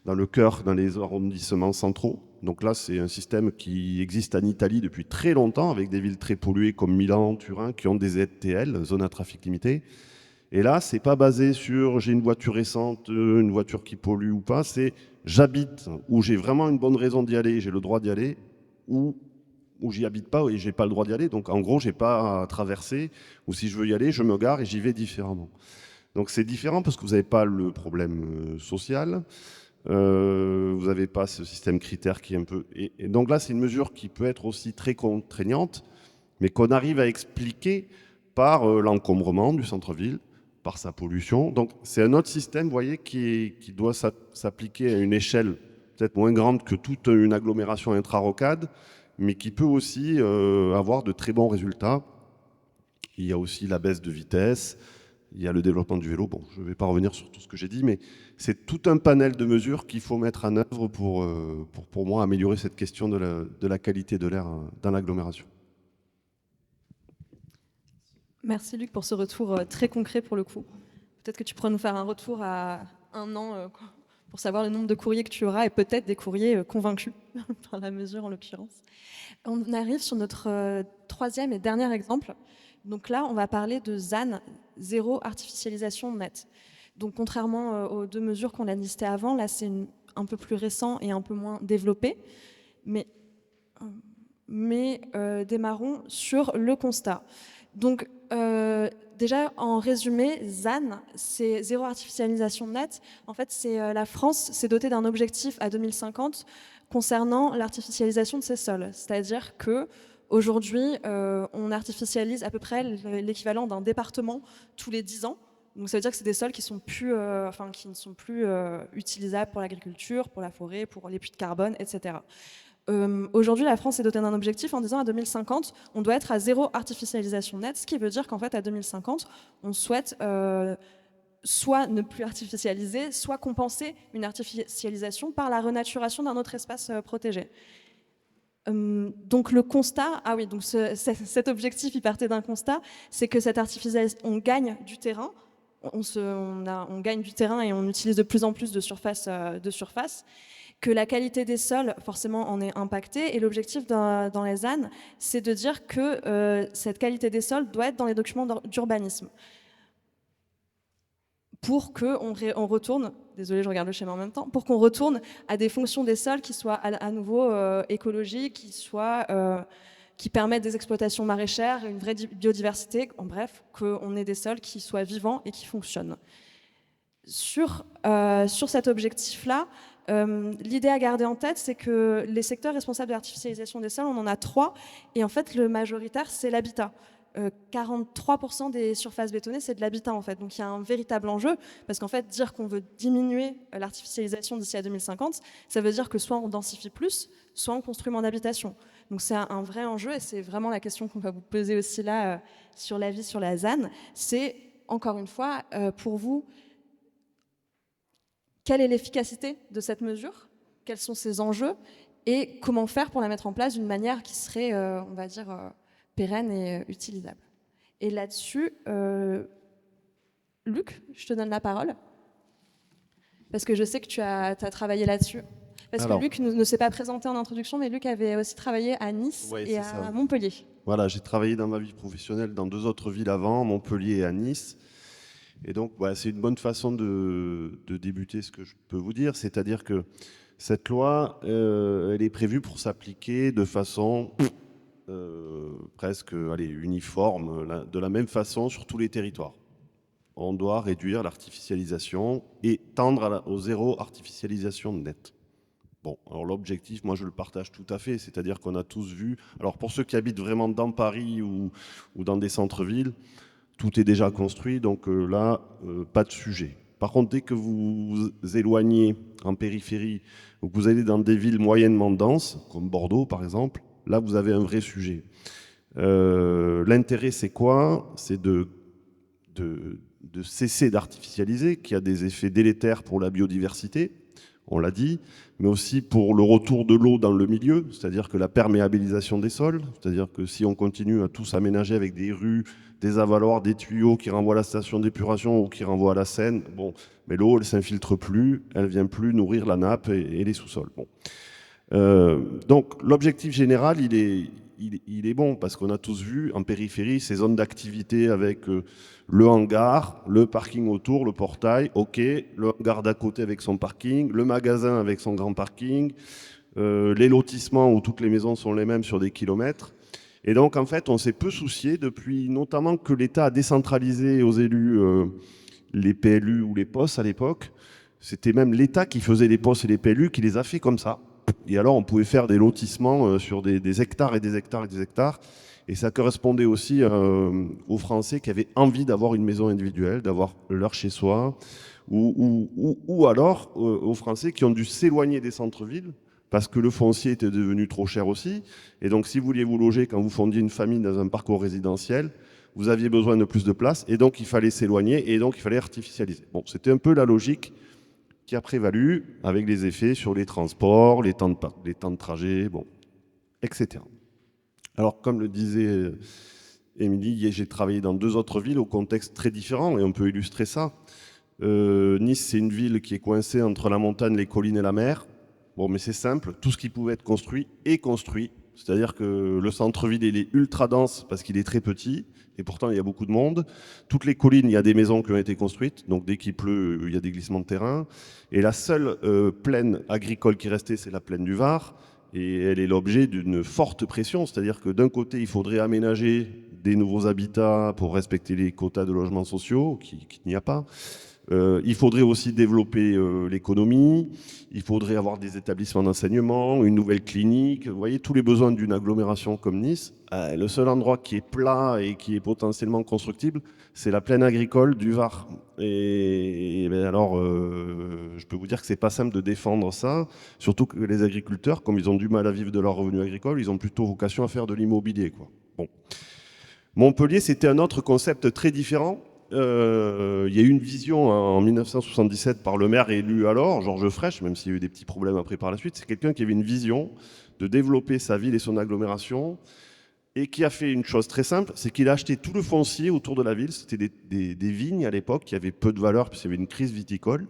dans le cœur, dans les arrondissements centraux. Donc là, c'est un système qui existe en Italie depuis très longtemps, avec des villes très polluées comme Milan, Turin, qui ont des ZTL, zone à trafic limité. Et là, c'est pas basé sur j'ai une voiture récente, une voiture qui pollue ou pas, c'est j'habite où j'ai vraiment une bonne raison d'y aller, j'ai le droit d'y aller, ou j'y habite pas et j'ai pas le droit d'y aller. Donc en gros, j'ai pas à traverser, ou si je veux y aller, je me gare et j'y vais différemment. Donc c'est différent parce que vous n'avez pas le problème social, vous n'avez pas ce système critère qui est un peu... Et donc là, c'est une mesure qui peut être aussi très contraignante, mais qu'on arrive à expliquer par l'encombrement du centre-ville, par sa pollution. Donc c'est un autre système, vous voyez, qui doit s'appliquer à une échelle peut-être moins grande que toute une agglomération intra-rocade, mais qui peut aussi avoir de très bons résultats. Il y a aussi la baisse de vitesse, il y a le développement du vélo. Bon, je ne vais pas revenir sur tout ce que j'ai dit, mais c'est tout un panel de mesures qu'il faut mettre en œuvre pour moi, améliorer cette question de la qualité de l'air dans l'agglomération. Merci Luc pour ce retour très concret pour le coup. Peut-être que tu pourras nous faire un retour à 1 an pour savoir le nombre de courriers que tu auras et peut-être des courriers convaincus par la mesure en l'occurrence. On arrive sur notre troisième et dernier exemple. Donc là, on va parler de ZAN, zéro artificialisation nette. Donc contrairement aux 2 mesures qu'on a listées avant, là c'est un peu plus récent et un peu moins développé. Mais démarrons sur le constat. Donc déjà en résumé, ZAN, c'est zéro artificialisation nette. En fait, c'est la France s'est dotée d'un objectif à 2050 concernant l'artificialisation de ses sols. C'est-à-dire que aujourd'hui, on artificialise à peu près l'équivalent d'un département tous les 10 ans. Donc ça veut dire que c'est des sols qui ne sont plus utilisables pour l'agriculture, pour la forêt, pour les puits de carbone, etc. Aujourd'hui, la France est dotée d'un objectif en disant à 2050, on doit être à zéro artificialisation nette, ce qui veut dire qu'en fait, à 2050, on souhaite soit ne plus artificialiser, soit compenser une artificialisation par la renaturation d'un autre espace protégé. Donc le constat, donc cet objectif, il partait d'un constat, c'est que cette artificialisation, on gagne du terrain, on gagne du terrain et on utilise de plus en plus de surface, que la qualité des sols, forcément, en est impactée. Et l'objectif dans les ZAN, c'est de dire que cette qualité des sols doit être dans les documents d'urbanisme. Pour qu'on retourne, désolé, je regarde le schéma en même temps, pour qu'on retourne à des fonctions des sols qui soient à nouveau écologiques, qui permettent des exploitations maraîchères, une vraie biodiversité, en bref, qu'on ait des sols qui soient vivants et qui fonctionnent. Sur cet objectif-là, l'idée à garder en tête, c'est que les secteurs responsables de l'artificialisation des sols, on en a 3, et en fait, le majoritaire, c'est l'habitat. 43% des surfaces bétonnées, c'est de l'habitat en fait. Donc il y a un véritable enjeu, parce qu'en fait, dire qu'on veut diminuer l'artificialisation d'ici à 2050, ça veut dire que soit on densifie plus, soit on construit moins d'habitation. Donc c'est un vrai enjeu, et c'est vraiment la question qu'on va vous poser aussi là sur l'avis sur la ZAN. C'est, encore une fois, pour vous, quelle est l'efficacité de cette mesure? Quels sont ses enjeux? Et comment faire pour la mettre en place d'une manière qui serait, on va dire, pérenne et utilisable? Et là-dessus, Luc, je te donne la parole, parce que je sais que tu as travaillé là-dessus. Parce que Luc ne s'est pas présenté en introduction, mais Luc avait aussi travaillé à Nice et à Montpellier. Voilà, j'ai travaillé dans ma vie professionnelle dans 2 autres villes avant, Montpellier et à Nice. Et donc, c'est une bonne façon de débuter ce que je peux vous dire, c'est-à-dire que cette loi, elle est prévue pour s'appliquer de façon presque uniforme, de la même façon sur tous les territoires. On doit réduire l'artificialisation et tendre au zéro artificialisation nette. Bon, alors l'objectif, moi je le partage tout à fait, c'est-à-dire qu'on a tous vu, alors pour ceux qui habitent vraiment dans Paris ou dans des centres-villes, tout est déjà construit, donc là, pas de sujet. Par contre, dès que vous vous éloignez en périphérie, ou que vous allez dans des villes moyennement denses, comme Bordeaux par exemple, là vous avez un vrai sujet. L'intérêt c'est quoi? C'est de cesser d'artificialiser, qui a des effets délétères pour la biodiversité, on l'a dit, mais aussi pour le retour de l'eau dans le milieu, c'est-à-dire que la perméabilisation des sols, c'est-à-dire que si on continue à tout s'aménager avec des rues, des avaloirs, des tuyaux qui renvoient à la station d'épuration ou qui renvoient à la Seine, bon, mais l'eau, elle ne s'infiltre plus, elle ne vient plus nourrir la nappe et les sous-sols. Bon. Donc l'objectif général, il est bon, parce qu'on a tous vu en périphérie ces zones d'activité avec le hangar, le parking autour, le portail, ok, le hangar d'à côté avec son parking, le magasin avec son grand parking, les lotissements où toutes les maisons sont les mêmes sur des kilomètres. Et donc en fait on s'est peu soucié depuis notamment que l'État a décentralisé aux élus les PLU ou les POS à l'époque. C'était même l'État qui faisait les POS et les PLU, qui les a fait comme ça. Et alors on pouvait faire des lotissements sur des hectares et des hectares et des hectares. Et ça correspondait aussi aux Français qui avaient envie d'avoir une maison individuelle, d'avoir leur chez-soi, ou alors aux Français qui ont dû s'éloigner des centres-villes parce que le foncier était devenu trop cher aussi. Et donc si vous vouliez vous loger quand vous fondiez une famille dans un parcours résidentiel, vous aviez besoin de plus de place, et donc il fallait s'éloigner, et donc il fallait artificialiser. Bon, c'était un peu la logique qui a prévalu, avec les effets sur les transports, les temps de trajet, bon, etc. Alors, comme le disait Émilie, j'ai travaillé dans 2 autres villes au contexte très différent, et on peut illustrer ça. Nice, c'est une ville qui est coincée entre la montagne, les collines et la mer. Bon, mais c'est simple, tout ce qui pouvait être construit est construit. C'est-à-dire que le centre-ville, il est ultra dense parce qu'il est très petit, et pourtant il y a beaucoup de monde. Toutes les collines, il y a des maisons qui ont été construites, donc dès qu'il pleut, il y a des glissements de terrain. Et la seule plaine agricole qui restait, c'est la plaine du Var, et elle est l'objet d'une forte pression. C'est-à-dire que d'un côté, il faudrait aménager des nouveaux habitats pour respecter les quotas de logements sociaux, qu'il n'y a pas. Il faudrait aussi développer l'économie, il faudrait avoir des établissements d'enseignement, une nouvelle clinique, vous voyez, tous les besoins d'une agglomération comme Nice. Le seul endroit qui est plat et qui est potentiellement constructible, c'est la plaine agricole du Var. Et ben alors, je peux vous dire que c'est pas simple de défendre ça, surtout que les agriculteurs, comme ils ont du mal à vivre de leurs revenus agricoles, ils ont plutôt vocation à faire de l'immobilier, quoi. Bon. Montpellier, c'était un autre concept très différent. Il y a eu une vision en 1977 par le maire élu alors, Georges Frêche, même s'il y a eu des petits problèmes après par la suite. C'est quelqu'un qui avait une vision de développer sa ville et son agglomération et qui a fait une chose très simple, c'est qu'il a acheté tout le foncier autour de la ville. C'était des vignes à l'époque qui avaient peu de valeur puisqu'il y avait une crise viticole,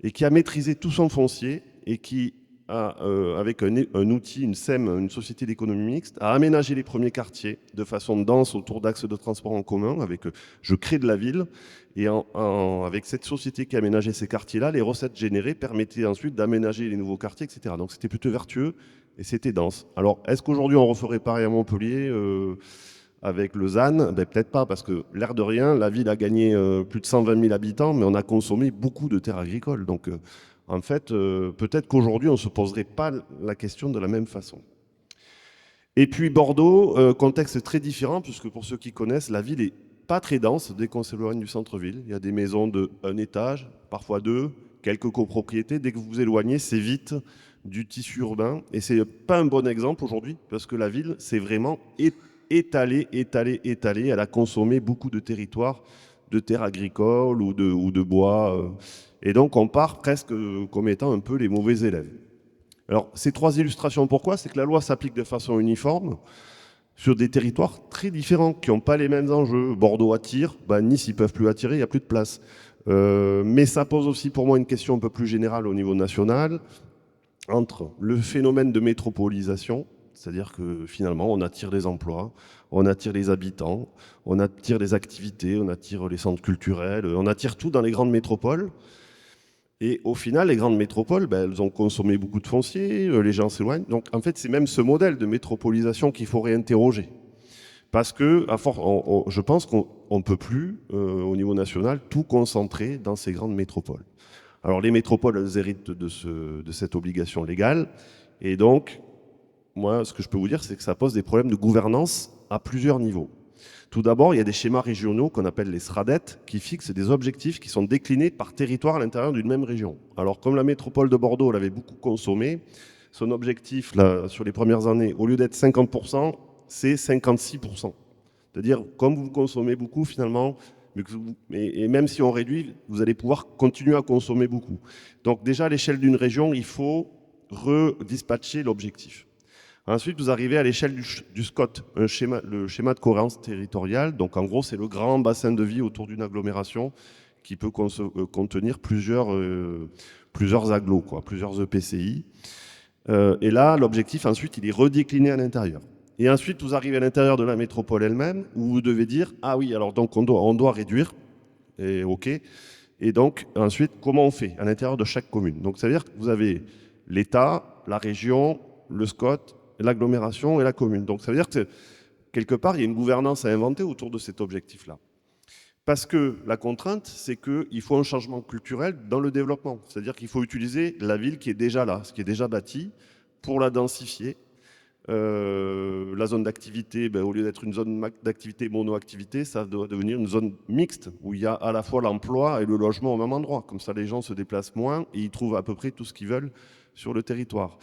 et qui a maîtrisé tout son foncier et qui a, avec un outil, une SEM, une société d'économie mixte, a aménagé les premiers quartiers de façon dense autour d'axes de transport en commun, avec je crée de la ville, et avec cette société qui a aménagé ces quartiers-là, les recettes générées permettaient ensuite d'aménager les nouveaux quartiers, etc. Donc c'était plutôt vertueux et c'était dense. Alors est-ce qu'aujourd'hui on referait pareil à Montpellier avec le ZAN? Ben, peut-être pas, parce que l'air de rien, la ville a gagné plus de 120 000 habitants, mais on a consommé beaucoup de terres agricoles. Donc en fait, peut-être qu'aujourd'hui, on ne se poserait pas la question de la même façon. Et puis Bordeaux, contexte très différent, puisque pour ceux qui connaissent, la ville est pas très dense dès qu'on s'éloigne du centre-ville. Il y a des maisons de 1 étage, parfois 2, quelques copropriétés. Dès que vous vous éloignez, c'est vite du tissu urbain. Et c'est pas un bon exemple aujourd'hui, parce que la ville, c'est vraiment étalée. Elle a consommé beaucoup de territoires, de terres agricoles ou de bois. Et donc, on part presque comme étant un peu les mauvais élèves. Alors, ces 3 illustrations, pourquoi? C'est que la loi s'applique de façon uniforme sur des territoires très différents, qui n'ont pas les mêmes enjeux. Bordeaux attire, Nice, ils ne peuvent plus attirer, il n'y a plus de place. Mais ça pose aussi pour moi une question un peu plus générale au niveau national, entre le phénomène de métropolisation, c'est-à-dire que finalement, on attire des emplois, on attire les habitants, on attire les activités, on attire les centres culturels, on attire tout dans les grandes métropoles. Et au final, les grandes métropoles, elles ont consommé beaucoup de foncier, les gens s'éloignent. Donc en fait, c'est même ce modèle de métropolisation qu'il faut réinterroger. Parce que à force, je pense qu'on ne peut plus, au niveau national, tout concentrer dans ces grandes métropoles. Alors les métropoles, elles héritent de cette obligation légale. Et donc, moi, ce que je peux vous dire, c'est que ça pose des problèmes de gouvernance à plusieurs niveaux. Tout d'abord, il y a des schémas régionaux qu'on appelle les SRADET qui fixent des objectifs qui sont déclinés par territoire à l'intérieur d'une même région. Alors, comme la métropole de Bordeaux l'avait beaucoup consommé, son objectif là, sur les premières années, au lieu d'être 50%, c'est 56%. C'est-à-dire, comme vous consommez beaucoup finalement, et même si on réduit, vous allez pouvoir continuer à consommer beaucoup. Donc déjà, à l'échelle d'une région, il faut redispatcher l'objectif. Ensuite, vous arrivez à l'échelle du SCOT, le schéma de cohérence territoriale. Donc, en gros, c'est le grand bassin de vie autour d'une agglomération qui peut contenir plusieurs agglos, plusieurs EPCI. Et là, l'objectif, ensuite, il est redécliné à l'intérieur. Et ensuite, vous arrivez à l'intérieur de la métropole elle-même, où vous devez dire, ah oui, alors donc on doit réduire, et ok. Et donc, ensuite, comment on fait à l'intérieur de chaque commune? Donc, ça veut dire que vous avez l'État, la région, le SCOT, l'agglomération et la commune. Donc ça veut dire que quelque part, il y a une gouvernance à inventer autour de cet objectif-là. Parce que la contrainte, c'est qu'il faut un changement culturel dans le développement. C'est-à-dire qu'il faut utiliser la ville qui est déjà là, ce qui est déjà bâti, pour la densifier. La zone d'activité, au lieu d'être une zone d'activité mono-activité, ça doit devenir une zone mixte, où il y a à la fois l'emploi et le logement au même endroit. Comme ça, les gens se déplacent moins et ils trouvent à peu près tout ce qu'ils veulent sur le territoire.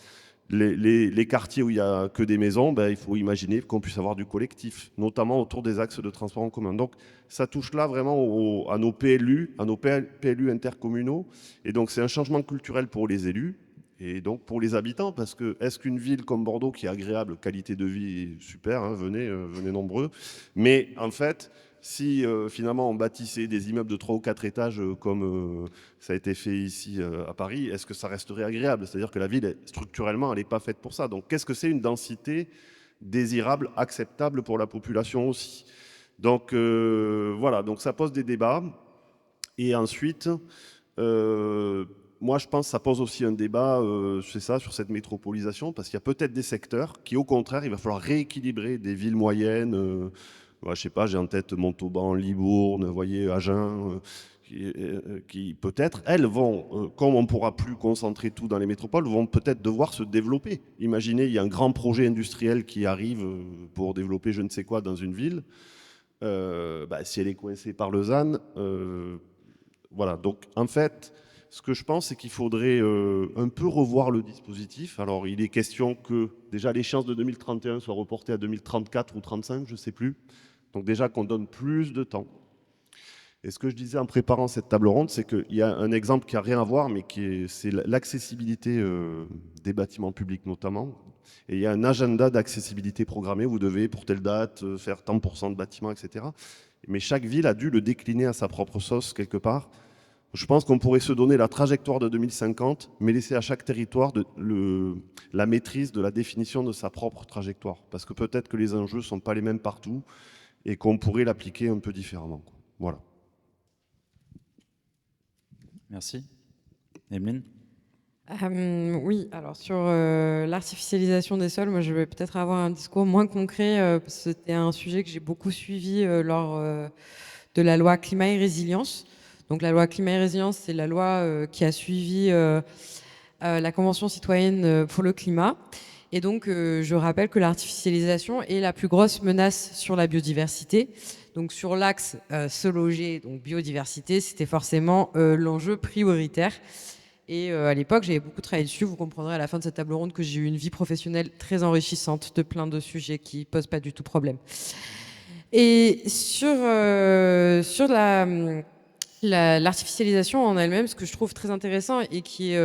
Les quartiers où il n'y a que des maisons, il faut imaginer qu'on puisse avoir du collectif, notamment autour des axes de transport en commun. Donc ça touche là vraiment à nos PLU, à nos PLU intercommunaux. Et donc c'est un changement culturel pour les élus et donc pour les habitants, parce que est-ce qu'une ville comme Bordeaux, qui est agréable, qualité de vie super, hein, venez nombreux, mais en fait... Si finalement on bâtissait des immeubles de 3 ou 4 étages comme ça a été fait ici à Paris, est-ce que ça resterait agréable? C'est-à-dire que la ville, structurellement, elle n'est pas faite pour ça. Donc qu'est-ce que c'est une densité désirable, acceptable pour la population aussi? Donc voilà, donc ça pose des débats. Et ensuite, moi je pense que ça pose aussi un débat, c'est ça, sur cette métropolisation, parce qu'il y a peut-être des secteurs qui, au contraire, il va falloir rééquilibrer des villes moyennes. Je sais pas, j'ai en tête Montauban, Libourne, vous voyez, Agen, qui peut-être, elles vont, comme on ne pourra plus concentrer tout dans les métropoles, vont peut-être devoir se développer. Imaginez, il y a un grand projet industriel qui arrive pour développer je ne sais quoi dans une ville. Si elle est coincée par Lausanne, voilà. Donc en fait, ce que je pense, c'est qu'il faudrait un peu revoir le dispositif. Alors il est question que déjà l'échéance de 2031 soit reportée à 2034 ou 2035, je ne sais plus. Donc déjà qu'on donne plus de temps. Et ce que je disais en préparant cette table ronde, c'est qu'il y a un exemple qui n'a rien à voir, mais c'est l'accessibilité des bâtiments publics notamment. Et il y a un agenda d'accessibilité programmé. Vous devez, pour telle date, faire tant % de bâtiments, etc. Mais chaque ville a dû le décliner à sa propre sauce quelque part. Je pense qu'on pourrait se donner la trajectoire de 2050, mais laisser à chaque territoire la maîtrise de la définition de sa propre trajectoire. Parce que peut-être que les enjeux ne sont pas les mêmes partout, et qu'on pourrait l'appliquer un peu différemment. Voilà. Merci. Emeline? Oui, alors sur l'artificialisation des sols, moi je vais peut-être avoir un discours moins concret, parce que c'était un sujet que j'ai beaucoup suivi lors de la loi Climat et Résilience. Donc la loi Climat et Résilience, c'est la loi qui a suivi la Convention citoyenne pour le climat. Et donc, je rappelle que l'artificialisation est la plus grosse menace sur la biodiversité. Donc, sur l'axe se loger, donc biodiversité, c'était forcément l'enjeu prioritaire. Et à l'époque, j'avais beaucoup travaillé dessus. Vous comprendrez à la fin de cette table ronde que j'ai eu une vie professionnelle très enrichissante de plein de sujets qui ne posent pas du tout problème. Et sur l'artificialisation en elle-même, ce que je trouve très intéressant et qui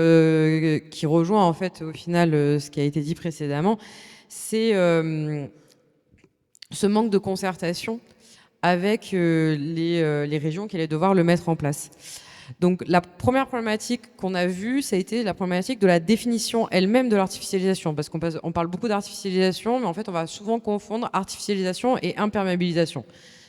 rejoint en fait au final ce qui a été dit précédemment, c'est ce manque de concertation avec les régions qui allaient devoir le mettre en place. Donc la première problématique qu'on a vue, ça a été la problématique de la définition elle-même de l'artificialisation, parce qu'on parle beaucoup d'artificialisation, mais en fait on va souvent confondre artificialisation et imperméabilisation.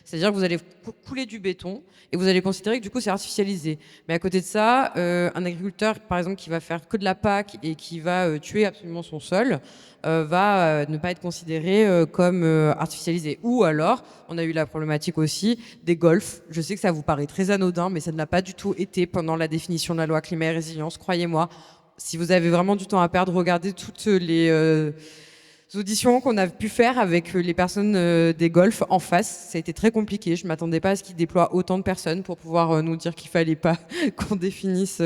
C'est-à-dire que vous allez couler du béton et vous allez considérer que du coup c'est artificialisé. Mais à côté de ça, un agriculteur par exemple qui va faire que de la PAC et qui va tuer absolument son sol va ne pas être considéré comme artificialisé. Ou alors, on a eu la problématique aussi des golfs. Je sais que ça vous paraît très anodin, mais ça ne l'a pas du tout été pendant la définition de la loi climat et résilience. Croyez-moi, si vous avez vraiment du temps à perdre, regardez toutes les auditions qu'on a pu faire avec les personnes des golfs en face. Ça a été très compliqué. Je ne m'attendais pas à ce qu'ils déploient autant de personnes pour pouvoir nous dire qu'il ne fallait pas qu'on définisse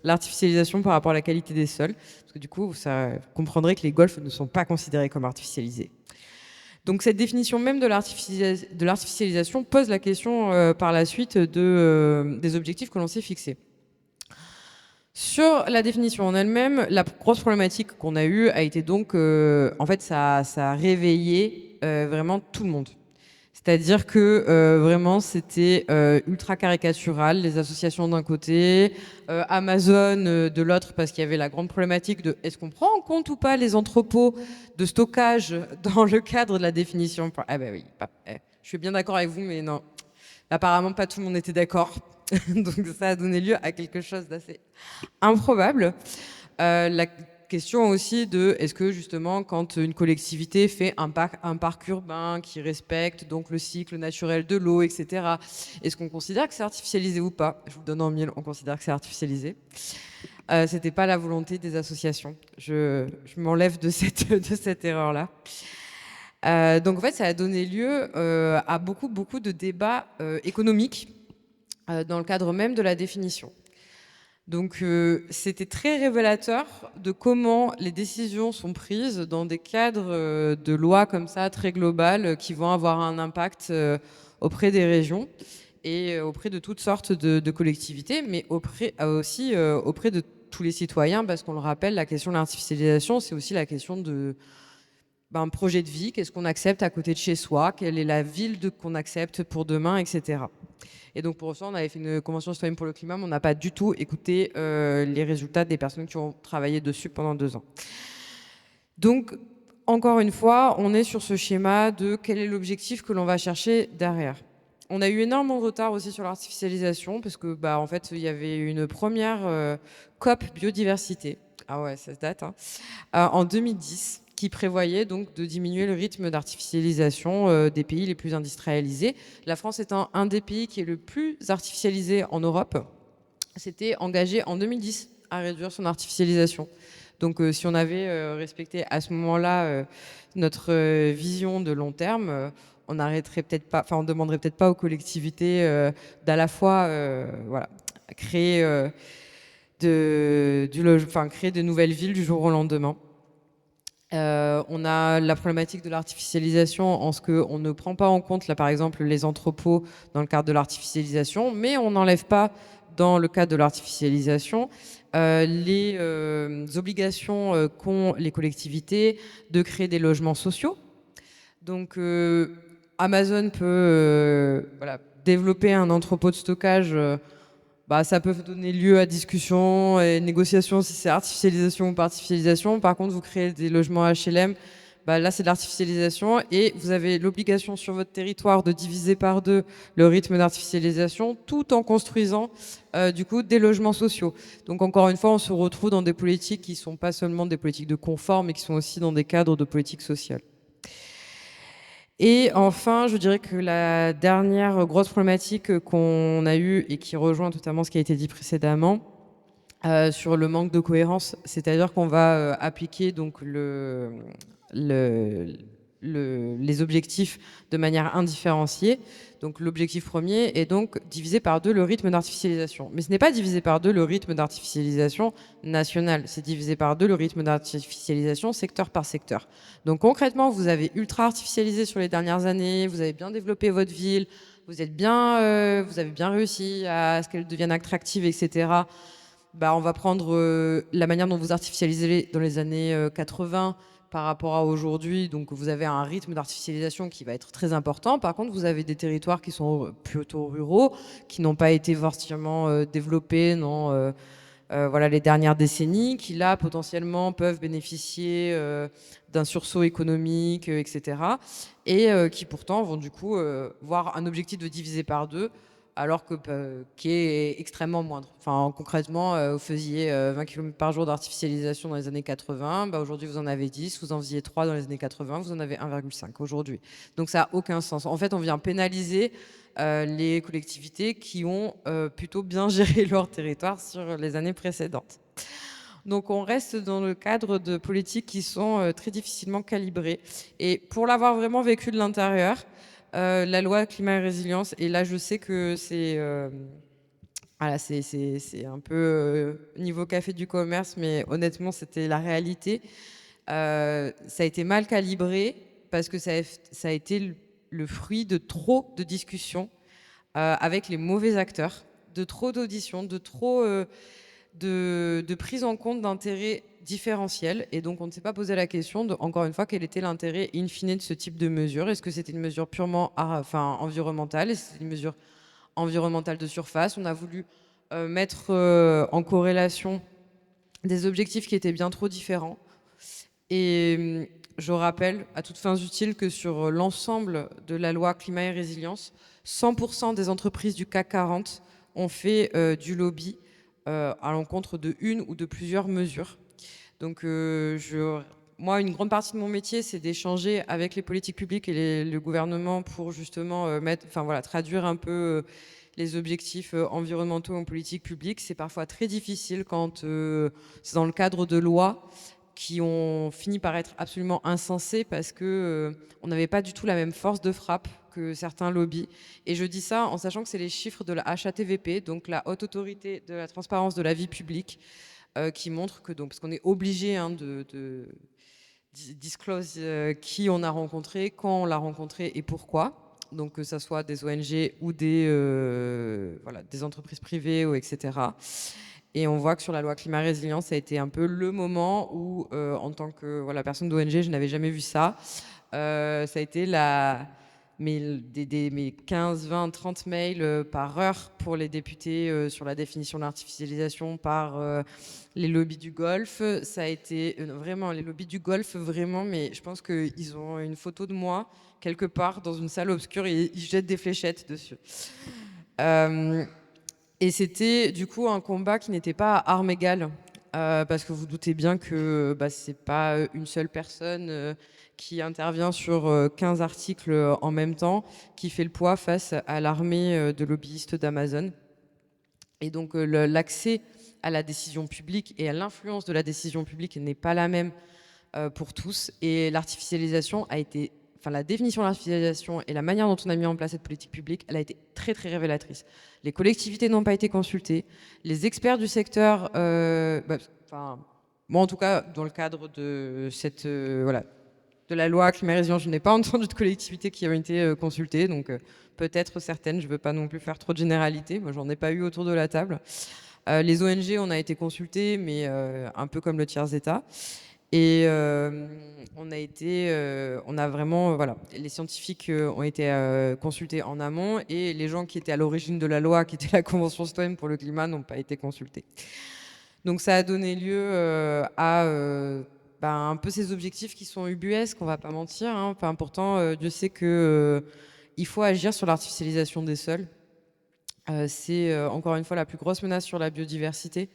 l'artificialisation par rapport à la qualité des sols. Parce que du coup, ça comprendrait que les golfs ne sont pas considérés comme artificialisés. Donc cette définition même de l'artificialisation pose la question par la suite des objectifs que l'on s'est fixés. Sur la définition en elle-même, la grosse problématique qu'on a eue a été donc, en fait, ça a réveillé vraiment tout le monde. C'est-à-dire que vraiment, c'était ultra caricatural, les associations d'un côté, Amazon de l'autre, parce qu'il y avait la grande problématique de est-ce qu'on prend en compte ou pas les entrepôts de stockage dans le cadre de la définition. Ah ben oui, je suis bien d'accord avec vous, mais non. Apparemment, pas tout le monde était d'accord. Donc ça a donné lieu à quelque chose d'assez improbable. La question aussi de est-ce que justement quand une collectivité fait un parc urbain qui respecte donc le cycle naturel de l'eau, etc., est-ce qu'on considère que c'est artificialisé ou pas? Je vous donne en mille, on considère que c'est artificialisé. C'était pas la volonté des associations. Je m'enlève de cette erreur-là. Donc en fait, ça a donné lieu à beaucoup de débats économiques dans le cadre même de la définition. Donc c'était très révélateur de comment les décisions sont prises dans des cadres de lois comme ça, très globales, qui vont avoir un impact auprès des régions et auprès de toutes sortes de collectivités, mais aussi auprès de tous les citoyens, parce qu'on le rappelle, la question de l'artificialisation, c'est aussi la question de un projet de vie, qu'est-ce qu'on accepte à côté de chez soi, quelle est la ville qu'on accepte pour demain, etc. Et donc pour ça, on avait fait une convention citoyenne pour le climat, mais on n'a pas du tout écouté les résultats des personnes qui ont travaillé dessus pendant 2 ans. Donc, encore une fois, on est sur ce schéma de quel est l'objectif que l'on va chercher derrière. On a eu énormément de retard aussi sur l'artificialisation, parce que en fait, il y avait une première COP biodiversité. Ah ouais, ça date, hein, en 2010, qui prévoyait donc de diminuer le rythme d'artificialisation des pays les plus industrialisés. La France étant un des pays qui est le plus artificialisé en Europe, s'était engagé en 2010 à réduire son artificialisation. Donc si on avait respecté à ce moment-là notre vision de long terme, on n'arrêterait peut-être pas, on demanderait peut-être pas aux collectivités d'à la fois créer créer de nouvelles villes du jour au lendemain. On a la problématique de l'artificialisation en ce qu'on ne prend pas en compte, là par exemple, les entrepôts dans le cadre de l'artificialisation, mais on n'enlève pas dans le cadre de l'artificialisation les obligations qu'ont les collectivités de créer des logements sociaux. Donc Amazon peut développer un entrepôt de stockage. Ça peut donner lieu à discussion et négociation si c'est artificialisation ou pas artificialisation. Par contre, vous créez des logements HLM, là c'est de l'artificialisation et vous avez l'obligation sur votre territoire de diviser par 2 le rythme d'artificialisation tout en construisant du coup des logements sociaux. Donc encore une fois, on se retrouve dans des politiques qui ne sont pas seulement des politiques de confort, mais qui sont aussi dans des cadres de politique sociale. Et enfin, je dirais que la dernière grosse problématique qu'on a eue et qui rejoint totalement ce qui a été dit précédemment sur le manque de cohérence, c'est-à-dire qu'on va appliquer donc les objectifs de manière indifférenciée. Donc l'objectif premier est donc diviser par 2 le rythme d'artificialisation. Mais ce n'est pas diviser par 2 le rythme d'artificialisation national, c'est diviser par 2 le rythme d'artificialisation secteur par secteur. Donc concrètement, vous avez ultra artificialisé sur les dernières années, vous avez bien développé votre ville, vous avez bien réussi à ce qu'elle devienne attractive, etc. On va prendre la manière dont vous artificialisez dans les années 80 par rapport à aujourd'hui, donc vous avez un rythme d'artificialisation qui va être très important. Par contre, vous avez des territoires qui sont plutôt ruraux, qui n'ont pas été forcément développés dans les dernières décennies, qui là potentiellement peuvent bénéficier d'un sursaut économique, etc. Et qui pourtant vont du coup voir un objectif de diviser par 2, alors qui est extrêmement moindre. Enfin, concrètement, vous faisiez 20 km par jour d'artificialisation dans les années 80, aujourd'hui vous en avez 10, vous en faisiez 3 dans les années 80, vous en avez 1,5 aujourd'hui. Donc ça n'a aucun sens. En fait, on vient pénaliser les collectivités qui ont plutôt bien géré leur territoire sur les années précédentes. Donc on reste dans le cadre de politiques qui sont très difficilement calibrées. Et pour l'avoir vraiment vécu de l'intérieur, la loi climat et résilience, et là je sais que c'est un peu niveau café du commerce, mais honnêtement c'était la réalité. Ça a été mal calibré parce que ça a été le fruit de trop de discussions avec les mauvais acteurs, de trop d'auditions, de trop de prise en compte d'intérêts différentiels. Et donc, on ne s'est pas posé la question de, encore une fois, quel était l'intérêt in fine de ce type de mesure. Est-ce que c'était une mesure purement environnementale? Est-ce que c'était une mesure environnementale de surface? On a voulu mettre en corrélation des objectifs qui étaient bien trop différents. Et je rappelle, à toutes fins utiles, que sur l'ensemble de la loi climat et résilience, 100% des entreprises du CAC 40 ont fait du lobby à l'encontre de une ou de plusieurs mesures. Donc moi, une grande partie de mon métier, c'est d'échanger avec les politiques publiques et le gouvernement pour justement traduire un peu les objectifs environnementaux en politique publique. C'est parfois très difficile quand c'est dans le cadre de lois qui ont fini par être absolument insensés parce que on n'avait pas du tout la même force de frappe que certains lobbies. Et je dis ça en sachant que c'est les chiffres de la HATVP, donc la Haute Autorité de la Transparence de la Vie Publique, qui montrent que, donc, parce qu'on est obligé de disclose qui on a rencontré, quand on l'a rencontré et pourquoi. Donc que ce soit des ONG ou des entreprises privées, ou etc. Et on voit que sur la loi climat résilience, ça a été un peu le moment où, en tant que personne d'ONG, je n'avais jamais vu ça. Ça a été mes 15, 20, 30 mails par heure pour les députés sur la définition de l'artificialisation par les lobbies du Golfe. Ça a été vraiment les lobbies du Golfe, vraiment, mais je pense qu'ils ont une photo de moi quelque part dans une salle obscure et ils jettent des fléchettes dessus. Et c'était du coup un combat qui n'était pas à armes égales, parce que vous doutez bien que c'est pas une seule personne qui intervient sur 15 articles en même temps qui fait le poids face à l'armée de lobbyistes d'Amazon. Et donc l'accès à la décision publique et à l'influence de la décision publique n'est pas la même pour tous. Et l'artificialisation a été, la définition de l'artificialisation et la manière dont on a mis en place cette politique publique, elle a été très très révélatrice. Les collectivités n'ont pas été consultées, les experts du secteur, moi en tout cas dans le cadre de cette de la loi climat résilience, je n'ai pas entendu de collectivités qui ont été consultées, donc peut-être certaines, je ne veux pas non plus faire trop de généralité, moi j'en ai pas eu autour de la table. Les ONG, on a été consultés, mais un peu comme le tiers-État. Et on a vraiment, les scientifiques ont été consultés en amont et les gens qui étaient à l'origine de la loi, qui était la Convention citoyenne pour le climat, n'ont pas été consultés. Donc ça a donné lieu à un peu ces objectifs qui sont ubuesques, on va pas mentir. Hein. Pourtant, Dieu sait que il faut agir sur l'artificialisation des sols. C'est encore une fois la plus grosse menace sur la biodiversité.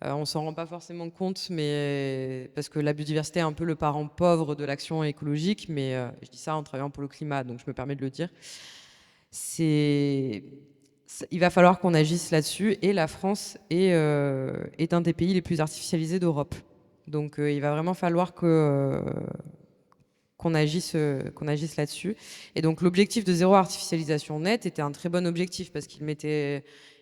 On s'en rend pas forcément compte, mais parce que la biodiversité est un peu le parent pauvre de l'action écologique, mais je dis ça en travaillant pour le climat, donc je me permets de le dire. Il va falloir qu'on agisse là-dessus, et la France est un des pays les plus artificialisés d'Europe. Donc il va vraiment falloir qu'on agisse là-dessus. Et donc l'objectif de zéro artificialisation nette était un très bon objectif parce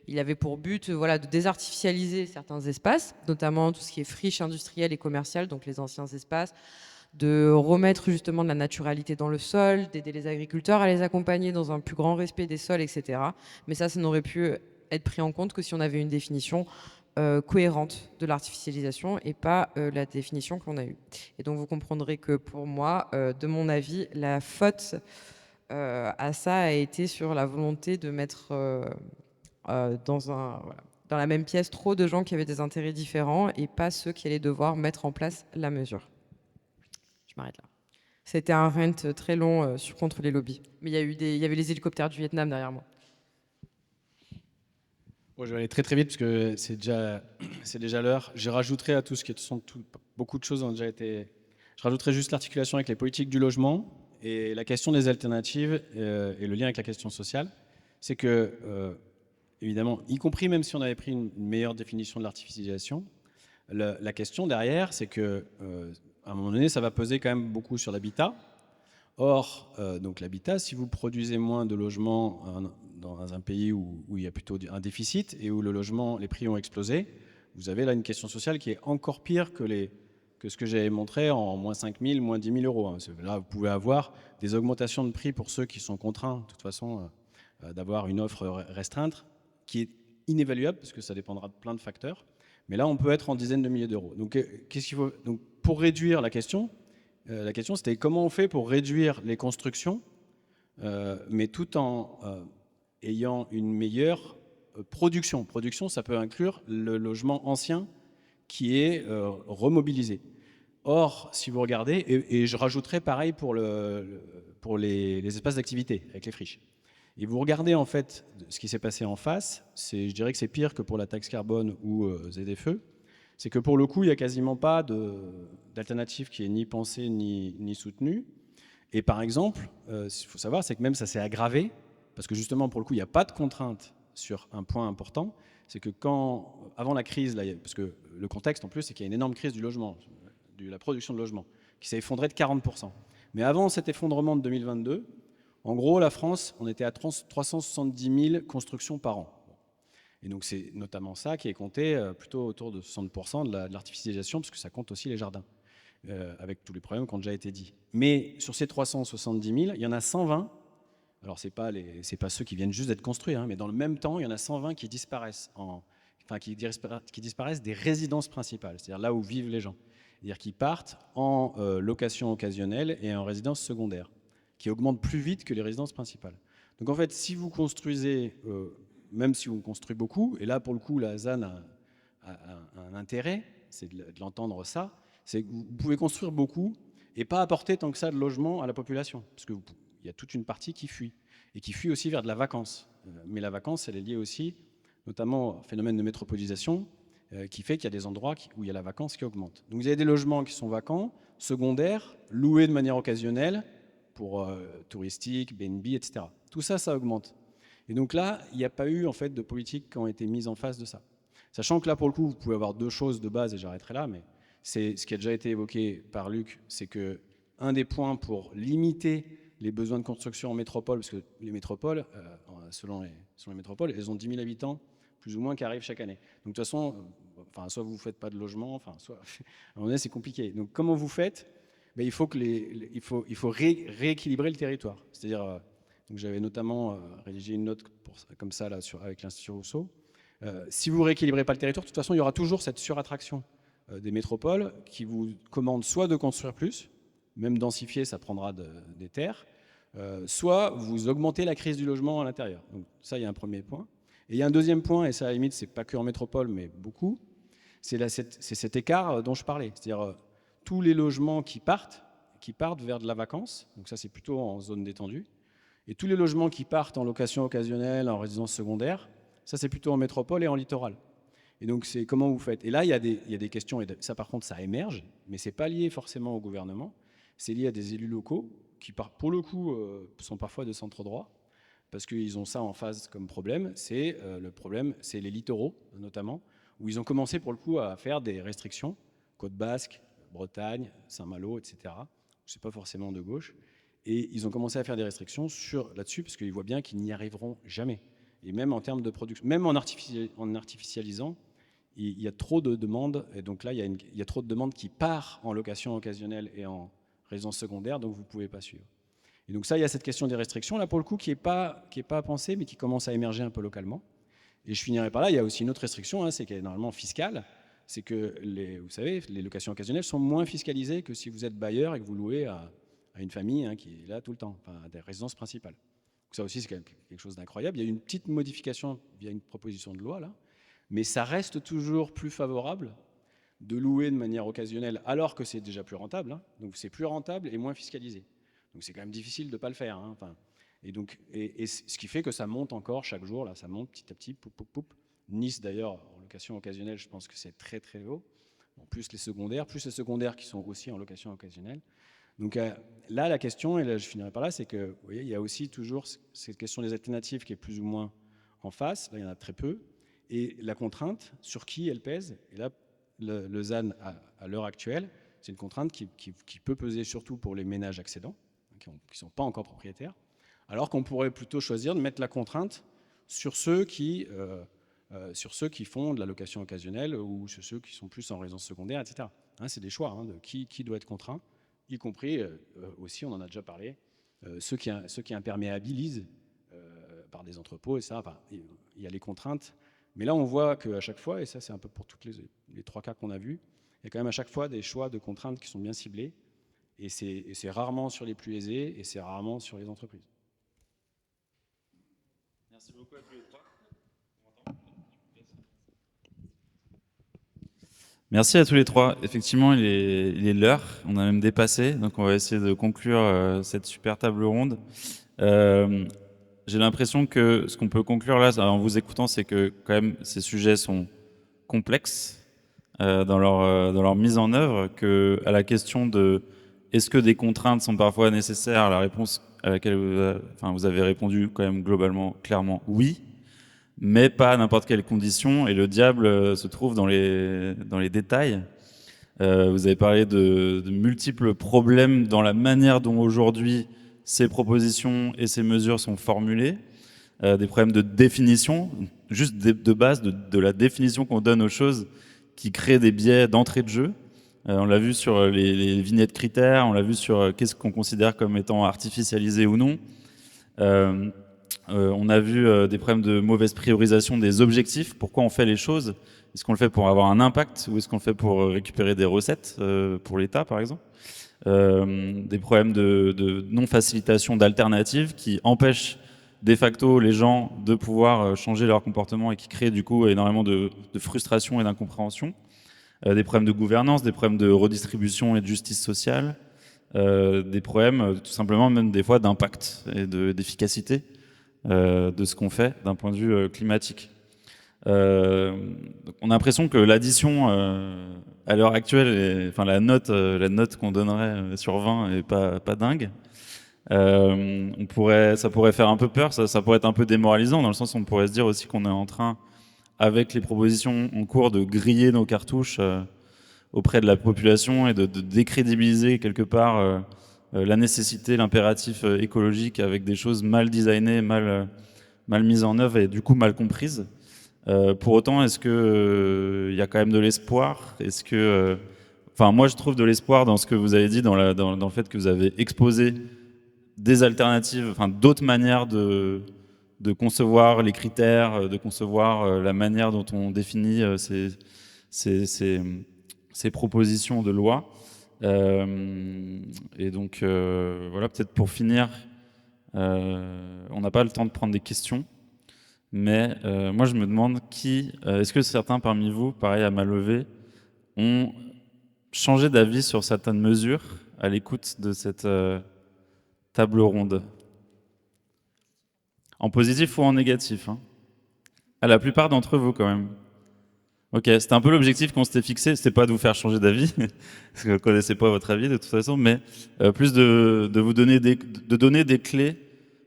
il avait pour but de désartificialiser certains espaces, notamment tout ce qui est friche industrielle et commerciale, donc les anciens espaces, de remettre justement de la naturalité dans le sol, d'aider les agriculteurs à les accompagner dans un plus grand respect des sols, etc. Mais ça n'aurait pu être pris en compte que si on avait une définition cohérente de l'artificialisation et pas la définition qu'on a eue. Et donc vous comprendrez que pour moi, de mon avis, la faute à ça a été sur la volonté de mettre dans la même pièce trop de gens qui avaient des intérêts différents et pas ceux qui allaient devoir mettre en place la mesure. Je m'arrête là. C'était un rant très long contre les lobbies. Mais il y avait les hélicoptères du Vietnam derrière moi. Bon, je vais aller très très vite parce que c'est déjà l'heure. Je rajouterai à tout ce qui est beaucoup de choses ont déjà été. Je rajouterai juste l'articulation avec les politiques du logement et la question des alternatives et le lien avec la question sociale. C'est que évidemment, y compris même si on avait pris une meilleure définition de l'artificialisation, la question derrière, c'est que à un moment donné, ça va peser quand même beaucoup sur l'habitat. Or, donc l'habitat, si vous produisez moins de logements dans un pays où il y a plutôt un déficit et où les prix ont explosé, vous avez là une question sociale qui est encore pire que ce que j'ai montré en moins 5 000, moins 10 000 euros. Hein. Là, vous pouvez avoir des augmentations de prix pour ceux qui sont contraints, de toute façon, d'avoir une offre restreinte, qui est inévaluable parce que ça dépendra de plein de facteurs. Mais là, on peut être en dizaines de milliers d'euros. Donc, qu'est-ce qu'il faut ? Donc, pour réduire la question c'était comment on fait pour réduire les constructions, mais tout en ayant une meilleure production. Production, ça peut inclure le logement ancien qui est remobilisé. Or, si vous regardez, et je rajouterai pareil pour les espaces d'activité avec les friches. Et vous regardez en fait ce qui s'est passé en face, je dirais que c'est pire que pour la taxe carbone ou ZFE. C'est que pour le coup, il n'y a quasiment pas d'alternative qui est ni pensée ni soutenue. Et par exemple, ce qu'il faut savoir, c'est que même ça s'est aggravé, parce que justement, pour le coup, il n'y a pas de contrainte sur un point important. C'est que avant la crise, parce que le contexte en plus, c'est qu'il y a une énorme crise du logement, la production de logements, qui s'est effondré de 40%. Mais avant cet effondrement de 2022, en gros, la France, on était à 370 000 constructions par an. Et donc c'est notamment ça qui est compté plutôt autour de 60% de l'artificialisation, parce que ça compte aussi les jardins, avec tous les problèmes qui ont déjà été dits. Mais sur ces 370 000, il y en a 120, alors c'est pas ceux qui viennent juste d'être construits, hein, mais dans le même temps, il y en a 120 qui disparaissent, qui disparaissent des résidences principales, c'est-à-dire là où vivent les gens. C'est-à-dire qu'ils partent en location occasionnelle et en résidence secondaire, qui augmentent plus vite que les résidences principales. Donc en fait, si vous construisez, même si on construit beaucoup, et là pour le coup la ZAN a un intérêt, c'est de l'entendre ça, c'est que vous pouvez construire beaucoup et pas apporter tant que ça de logement à la population, parce qu'il y a toute une partie qui fuit, et qui fuit aussi vers de la vacance. Mais la vacance, elle est liée aussi notamment au phénomène de métropolisation, qui fait qu'il y a des endroits où il y a la vacance qui augmente. Donc vous avez des logements qui sont vacants, secondaires, loués de manière occasionnelle, pour touristique, BNB, etc. Tout ça, ça augmente. Et donc là, il n'y a pas eu en fait de politiques qui ont été mises en face de ça. Sachant que là, pour le coup, vous pouvez avoir deux choses de base, et j'arrêterai là, mais c'est ce qui a déjà été évoqué par Luc, c'est que un des points pour limiter les besoins de construction en métropole, parce que les métropoles, selon les métropoles, elles ont 10 000 habitants, plus ou moins, qui arrivent chaque année. Donc de toute façon, soit vous ne faites pas de logement, soit à un moment donné, c'est compliqué. Donc comment vous faites ? Il faut rééquilibrer le territoire. C'est-à-dire, donc j'avais notamment rédigé une note comme ça là, avec l'Institut Rousseau. Si vous ne rééquilibrez pas le territoire, de toute façon, il y aura toujours cette surattraction des métropoles qui vous commandent soit de construire plus, même densifier, ça prendra des terres, soit vous augmentez la crise du logement à l'intérieur. Donc ça, il y a un premier point. Et il y a un deuxième point, et ça à la limite, c'est pas que en métropole, mais beaucoup, c'est cet écart dont je parlais. C'est-à-dire tous les logements qui partent vers de la vacance, donc ça c'est plutôt en zone détendue, et tous les logements qui partent en location occasionnelle, en résidence secondaire, ça c'est plutôt en métropole et en littoral. Et donc c'est comment vous faites. Et là il y a des questions, et ça par contre ça émerge, mais c'est pas lié forcément au gouvernement, c'est lié à des élus locaux qui pour le coup sont parfois de centre droit, parce qu'ils ont ça en phase comme problème. Le problème, c'est les littoraux notamment, où ils ont commencé pour le coup à faire des restrictions, Côte Basque, Bretagne, Saint-Malo, etc. C'est pas forcément de gauche. Et ils ont commencé à faire des restrictions là-dessus, parce qu'ils voient bien qu'ils n'y arriveront jamais. Et même en termes de production, même en artificialisant, il y a trop de demandes. Et donc là, il y a trop de demandes qui partent en location occasionnelle et en résidence secondaire, donc vous ne pouvez pas suivre. Et donc ça, il y a cette question des restrictions, là pour le coup, qui n'est pas à penser, mais qui commence à émerger un peu localement. Et je finirai par là, il y a aussi une autre restriction, c'est qu'elle est normalement fiscale. C'est que, vous savez, les locations occasionnelles sont moins fiscalisées que si vous êtes bailleur et que vous louez à une famille qui est là tout le temps, à des résidences principales. Donc ça aussi, c'est quand même quelque chose d'incroyable. Il y a eu une petite modification via une proposition de loi, là, mais ça reste toujours plus favorable de louer de manière occasionnelle, alors que c'est déjà plus rentable. Donc c'est plus rentable et moins fiscalisé. Donc c'est quand même difficile de ne pas le faire. Et ce qui fait que ça monte encore chaque jour, là, ça monte petit à petit, poup, poup, poup. Nice d'ailleurs, en location occasionnelle, je pense que c'est très très haut. En plus les secondaires qui sont aussi en location occasionnelle. Donc là, la question, et là je finirai par là, c'est que vous voyez, il y a aussi toujours cette question des alternatives qui est plus ou moins en face. Là, il y en a très peu. Et la contrainte, sur qui elle pèse. Et là, le ZAN, à l'heure actuelle, c'est une contrainte qui peut peser surtout pour les ménages accédants, qui ne sont pas encore propriétaires, alors qu'on pourrait plutôt choisir de mettre la contrainte sur ceux qui font de la location occasionnelle ou sur ceux qui sont plus en résidence secondaire, etc. C'est des choix de qui doit être contraint, y compris aussi, on en a déjà parlé, ceux qui imperméabilisent par des entrepôts, et ça, il y a les contraintes. Mais là, on voit qu'à chaque fois, et ça c'est un peu pour tous les trois cas qu'on a vus, il y a quand même à chaque fois des choix de contraintes qui sont bien ciblés, et c'est rarement sur les plus aisés, et c'est rarement sur les entreprises. Merci beaucoup à tous les trois. Merci à tous les trois. Effectivement, il est l'heure. On a même dépassé. Donc, on va essayer de conclure cette super table ronde. J'ai l'impression que ce qu'on peut conclure là, en vous écoutant, c'est que quand même ces sujets sont complexes dans leur mise en œuvre. À la question de est-ce que des contraintes sont parfois nécessaires, la réponse à laquelle vous avez répondu quand même globalement, clairement oui. Mais pas à n'importe quelle condition, et le diable se trouve dans les détails. Vous avez parlé de multiples problèmes dans la manière dont aujourd'hui ces propositions et ces mesures sont formulées, des problèmes de définition, juste de base, de la définition qu'on donne aux choses qui créent des biais d'entrée de jeu. On l'a vu sur les vignettes critères, on l'a vu sur qu'est-ce qu'on considère comme étant artificialisé ou non. On a vu des problèmes de mauvaise priorisation des objectifs. Pourquoi on fait les choses? Est-ce qu'on le fait pour avoir un impact ou est-ce qu'on le fait pour récupérer des recettes pour l'État, par exemple? Des problèmes de non-facilitation d'alternatives qui empêchent de facto les gens de pouvoir changer leur comportement et qui créent du coup énormément de frustration et d'incompréhension. Des problèmes de gouvernance, des problèmes de redistribution et de justice sociale, des problèmes tout simplement même des fois d'impact et d'efficacité de ce qu'on fait d'un point de vue climatique. On a l'impression que l'addition à l'heure actuelle, enfin la note qu'on donnerait sur 20 est pas dingue. Ça pourrait faire un peu peur, ça pourrait être un peu démoralisant dans le sens où on pourrait se dire aussi qu'on est en train, avec les propositions en cours, de griller nos cartouches auprès de la population et de décrédibiliser quelque part la nécessité, l'impératif écologique avec des choses mal designées, mal mises en œuvre et du coup mal comprises. Pour autant, est-ce qu'il y a quand même de l'espoir? Est-ce que, moi, je trouve de l'espoir dans ce que vous avez dit, dans le fait que vous avez exposé des alternatives, enfin d'autres manières de concevoir les critères, de concevoir la manière dont on définit ces propositions de loi. Et donc, voilà, peut-être pour finir, on n'a pas le temps de prendre des questions, mais moi je me demande est-ce que certains parmi vous, pareil à main levée, ont changé d'avis sur certaines mesures à l'écoute de cette table ronde? En positif ou en négatif, hein? À la plupart d'entre vous quand même. Ok, c'était un peu l'objectif qu'on s'était fixé, c'était pas de vous faire changer d'avis, parce que vous ne connaissez pas votre avis de toute façon, mais plus de vous donner des clés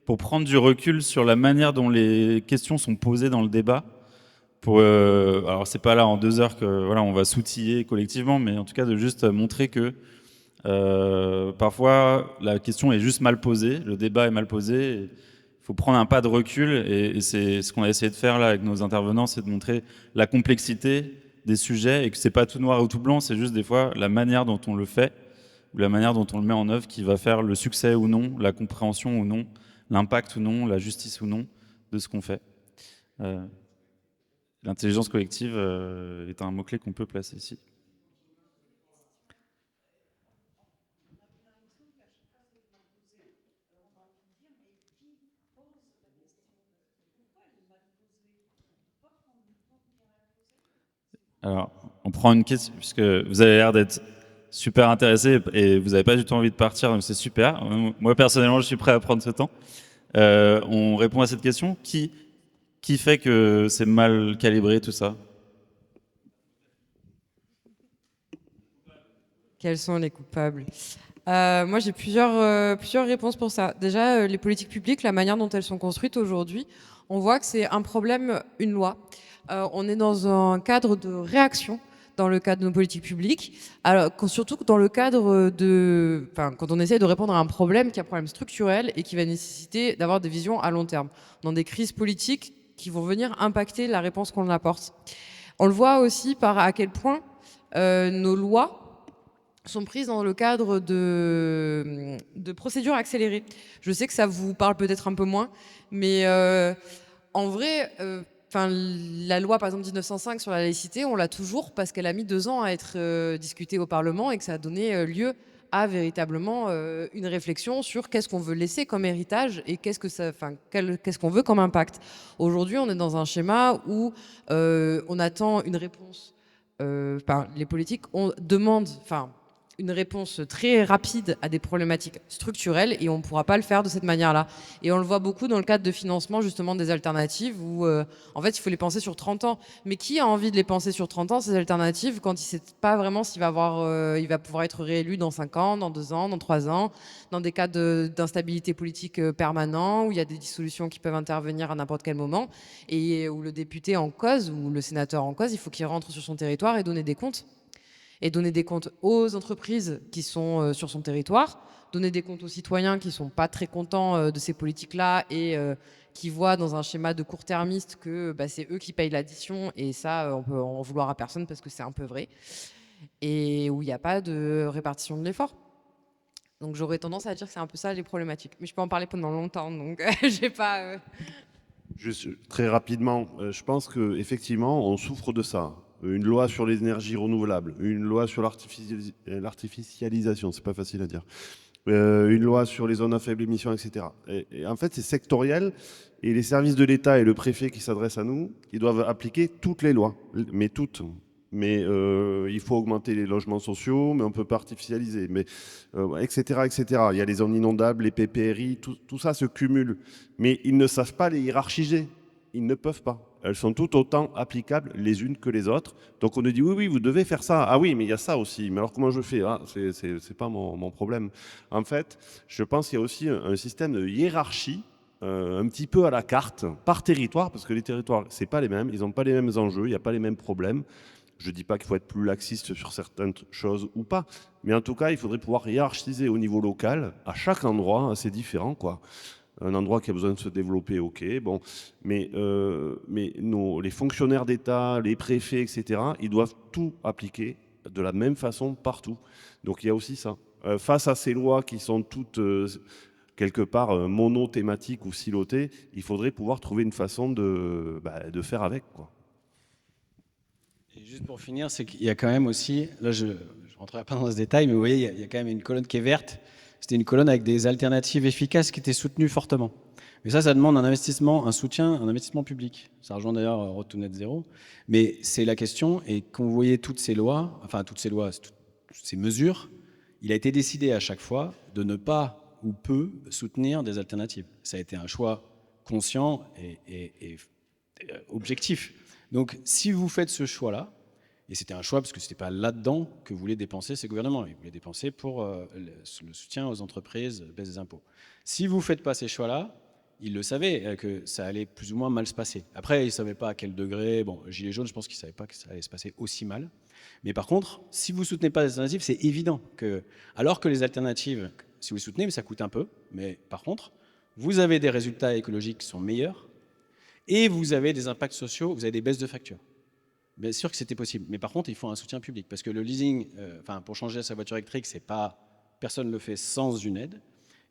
pour prendre du recul sur la manière dont les questions sont posées dans le débat. Alors c'est pas là en 2 heures que voilà on va s'outiller collectivement, mais en tout cas de juste montrer que parfois la question est juste mal posée, le débat est mal posé. Il faut prendre un pas de recul et c'est ce qu'on a essayé de faire là avec nos intervenants, c'est de montrer la complexité des sujets et que c'est pas tout noir ou tout blanc, c'est juste des fois la manière dont on le fait ou la manière dont on le met en œuvre qui va faire le succès ou non, la compréhension ou non, l'impact ou non, la justice ou non de ce qu'on fait. L'intelligence collective est un mot-clé qu'on peut placer ici. Alors, on prend une question, puisque vous avez l'air d'être super intéressé et vous n'avez pas du tout envie de partir, donc c'est super. Moi, personnellement, je suis prêt à prendre ce temps. On répond à cette question. Qui fait que c'est mal calibré, tout ça? Quels sont les coupables? Moi, j'ai plusieurs réponses pour ça. Déjà, les politiques publiques, la manière dont elles sont construites aujourd'hui, on voit que c'est un problème, une loi. On est dans un cadre de réaction dans le cadre de nos politiques publiques, alors surtout dans le cadre quand on essaie de répondre à un problème qui est un problème structurel et qui va nécessiter d'avoir des visions à long terme, dans des crises politiques qui vont venir impacter la réponse qu'on apporte. On le voit aussi par à quel point nos lois sont prises dans le cadre de procédures accélérées. Je sais que ça vous parle peut-être un peu moins, mais en vrai, la loi, par exemple, 1905 sur la laïcité, on l'a toujours parce qu'elle a mis 2 ans à être discutée au Parlement et que ça a donné lieu à véritablement une réflexion sur qu'est-ce qu'on veut laisser comme héritage et qu'est-ce qu'on veut comme impact. Aujourd'hui, on est dans un schéma où on attend une réponse. Les politiques demandent une réponse très rapide à des problématiques structurelles et on ne pourra pas le faire de cette manière-là. Et on le voit beaucoup dans le cadre de financement justement des alternatives où en fait il faut les penser sur 30 ans. Mais qui a envie de les penser sur 30 ans, ces alternatives, quand il ne sait pas vraiment s'il va il va pouvoir être réélu dans 5 ans, dans 2 ans, dans 3 ans, dans des cas d'instabilité politique permanent, où il y a des dissolutions qui peuvent intervenir à n'importe quel moment et où le député en cause ou le sénateur en cause, il faut qu'il rentre sur son territoire et donner des comptes. Et donner des comptes aux entreprises qui sont sur son territoire, donner des comptes aux citoyens qui ne sont pas très contents de ces politiques-là et qui voient dans un schéma de court-termiste que c'est eux qui payent l'addition, et ça, on peut en vouloir à personne parce que c'est un peu vrai, et où il n'y a pas de répartition de l'effort. Donc j'aurais tendance à dire que c'est un peu ça les problématiques. Mais je peux en parler pendant longtemps, donc j'ai pas... Juste très rapidement, je pense qu'effectivement, on souffre de ça. Une loi sur les énergies renouvelables, une loi sur l'artificialisation, c'est pas facile à dire, une loi sur les zones à faible émission, etc. Et en fait, c'est sectoriel, et les services de l'État et le préfet qui s'adressent à nous, ils doivent appliquer toutes les lois, mais toutes. Mais il faut augmenter les logements sociaux, mais on ne peut pas artificialiser, mais, etc., etc. Il y a les zones inondables, les PPRI, tout ça se cumule. Mais ils ne savent pas les hiérarchiser. Ils ne peuvent pas. Elles sont toutes autant applicables les unes que les autres. Donc on nous dit oui, oui, vous devez faire ça. Ah oui, mais il y a ça aussi. Mais alors comment je fais? Ah, c'est pas mon problème. En fait, je pense qu'il y a aussi un système de hiérarchie un petit peu à la carte, par territoire, parce que les territoires, c'est pas les mêmes, ils n'ont pas les mêmes enjeux, il n'y a pas les mêmes problèmes. Je ne dis pas qu'il faut être plus laxiste sur certaines choses ou pas, mais en tout cas, il faudrait pouvoir hiérarchiser au niveau local, à chaque endroit, c'est différent, quoi. Un endroit qui a besoin de se développer, ok, bon, mais les fonctionnaires d'État, les préfets, etc., ils doivent tout appliquer de la même façon partout. Donc il y a aussi ça. Face à ces lois qui sont toutes quelque part monothématiques ou silotées, il faudrait pouvoir trouver une façon de faire avec, quoi. Et juste pour finir, c'est qu'il y a quand même aussi, là je ne rentrerai pas dans ce détail, mais vous voyez, il y a quand même une colonne qui est verte. C'était une colonne avec des alternatives efficaces qui étaient soutenues fortement. Mais ça demande un investissement, un soutien, un investissement public. Ça rejoint d'ailleurs Road to Net Zero. Mais c'est la question, et quand vous voyez toutes ces lois, toutes ces mesures, il a été décidé à chaque fois de ne pas ou peu soutenir des alternatives. Ça a été un choix conscient et objectif. Donc, si vous faites ce choix-là, et c'était un choix parce que ce n'était pas là-dedans que voulaient dépenser ces gouvernements, ils voulaient dépenser pour le soutien aux entreprises, baisse des impôts. Si vous ne faites pas ces choix-là, ils le savaient que ça allait plus ou moins mal se passer. Après, ils ne savaient pas à quel degré. Bon, Gilets jaunes, je pense qu'ils ne savaient pas que ça allait se passer aussi mal. Mais par contre, si vous ne soutenez pas les alternatives, c'est évident que, alors que les alternatives, si vous les soutenez, mais ça coûte un peu, mais par contre, vous avez des résultats écologiques qui sont meilleurs, et vous avez des impacts sociaux, vous avez des baisses de factures. Bien sûr que c'était possible, mais par contre, il faut un soutien public, parce que le leasing, pour changer sa voiture électrique, personne ne le fait sans une aide.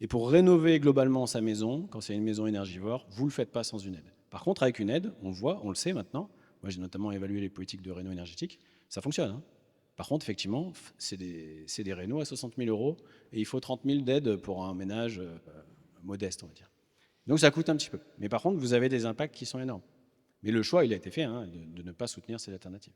Et pour rénover globalement sa maison, quand c'est une maison énergivore, vous ne le faites pas sans une aide. Par contre, avec une aide, on le sait maintenant, moi j'ai notamment évalué les politiques de réno énergétique, ça fonctionne. Hein. Par contre, effectivement, c'est des rénos à 60 000 euros, et il faut 30 000 d'aide pour un ménage modeste, on va dire. Donc ça coûte un petit peu. Mais par contre, vous avez des impacts qui sont énormes. Mais le choix, il a été fait de ne pas soutenir ces alternatives.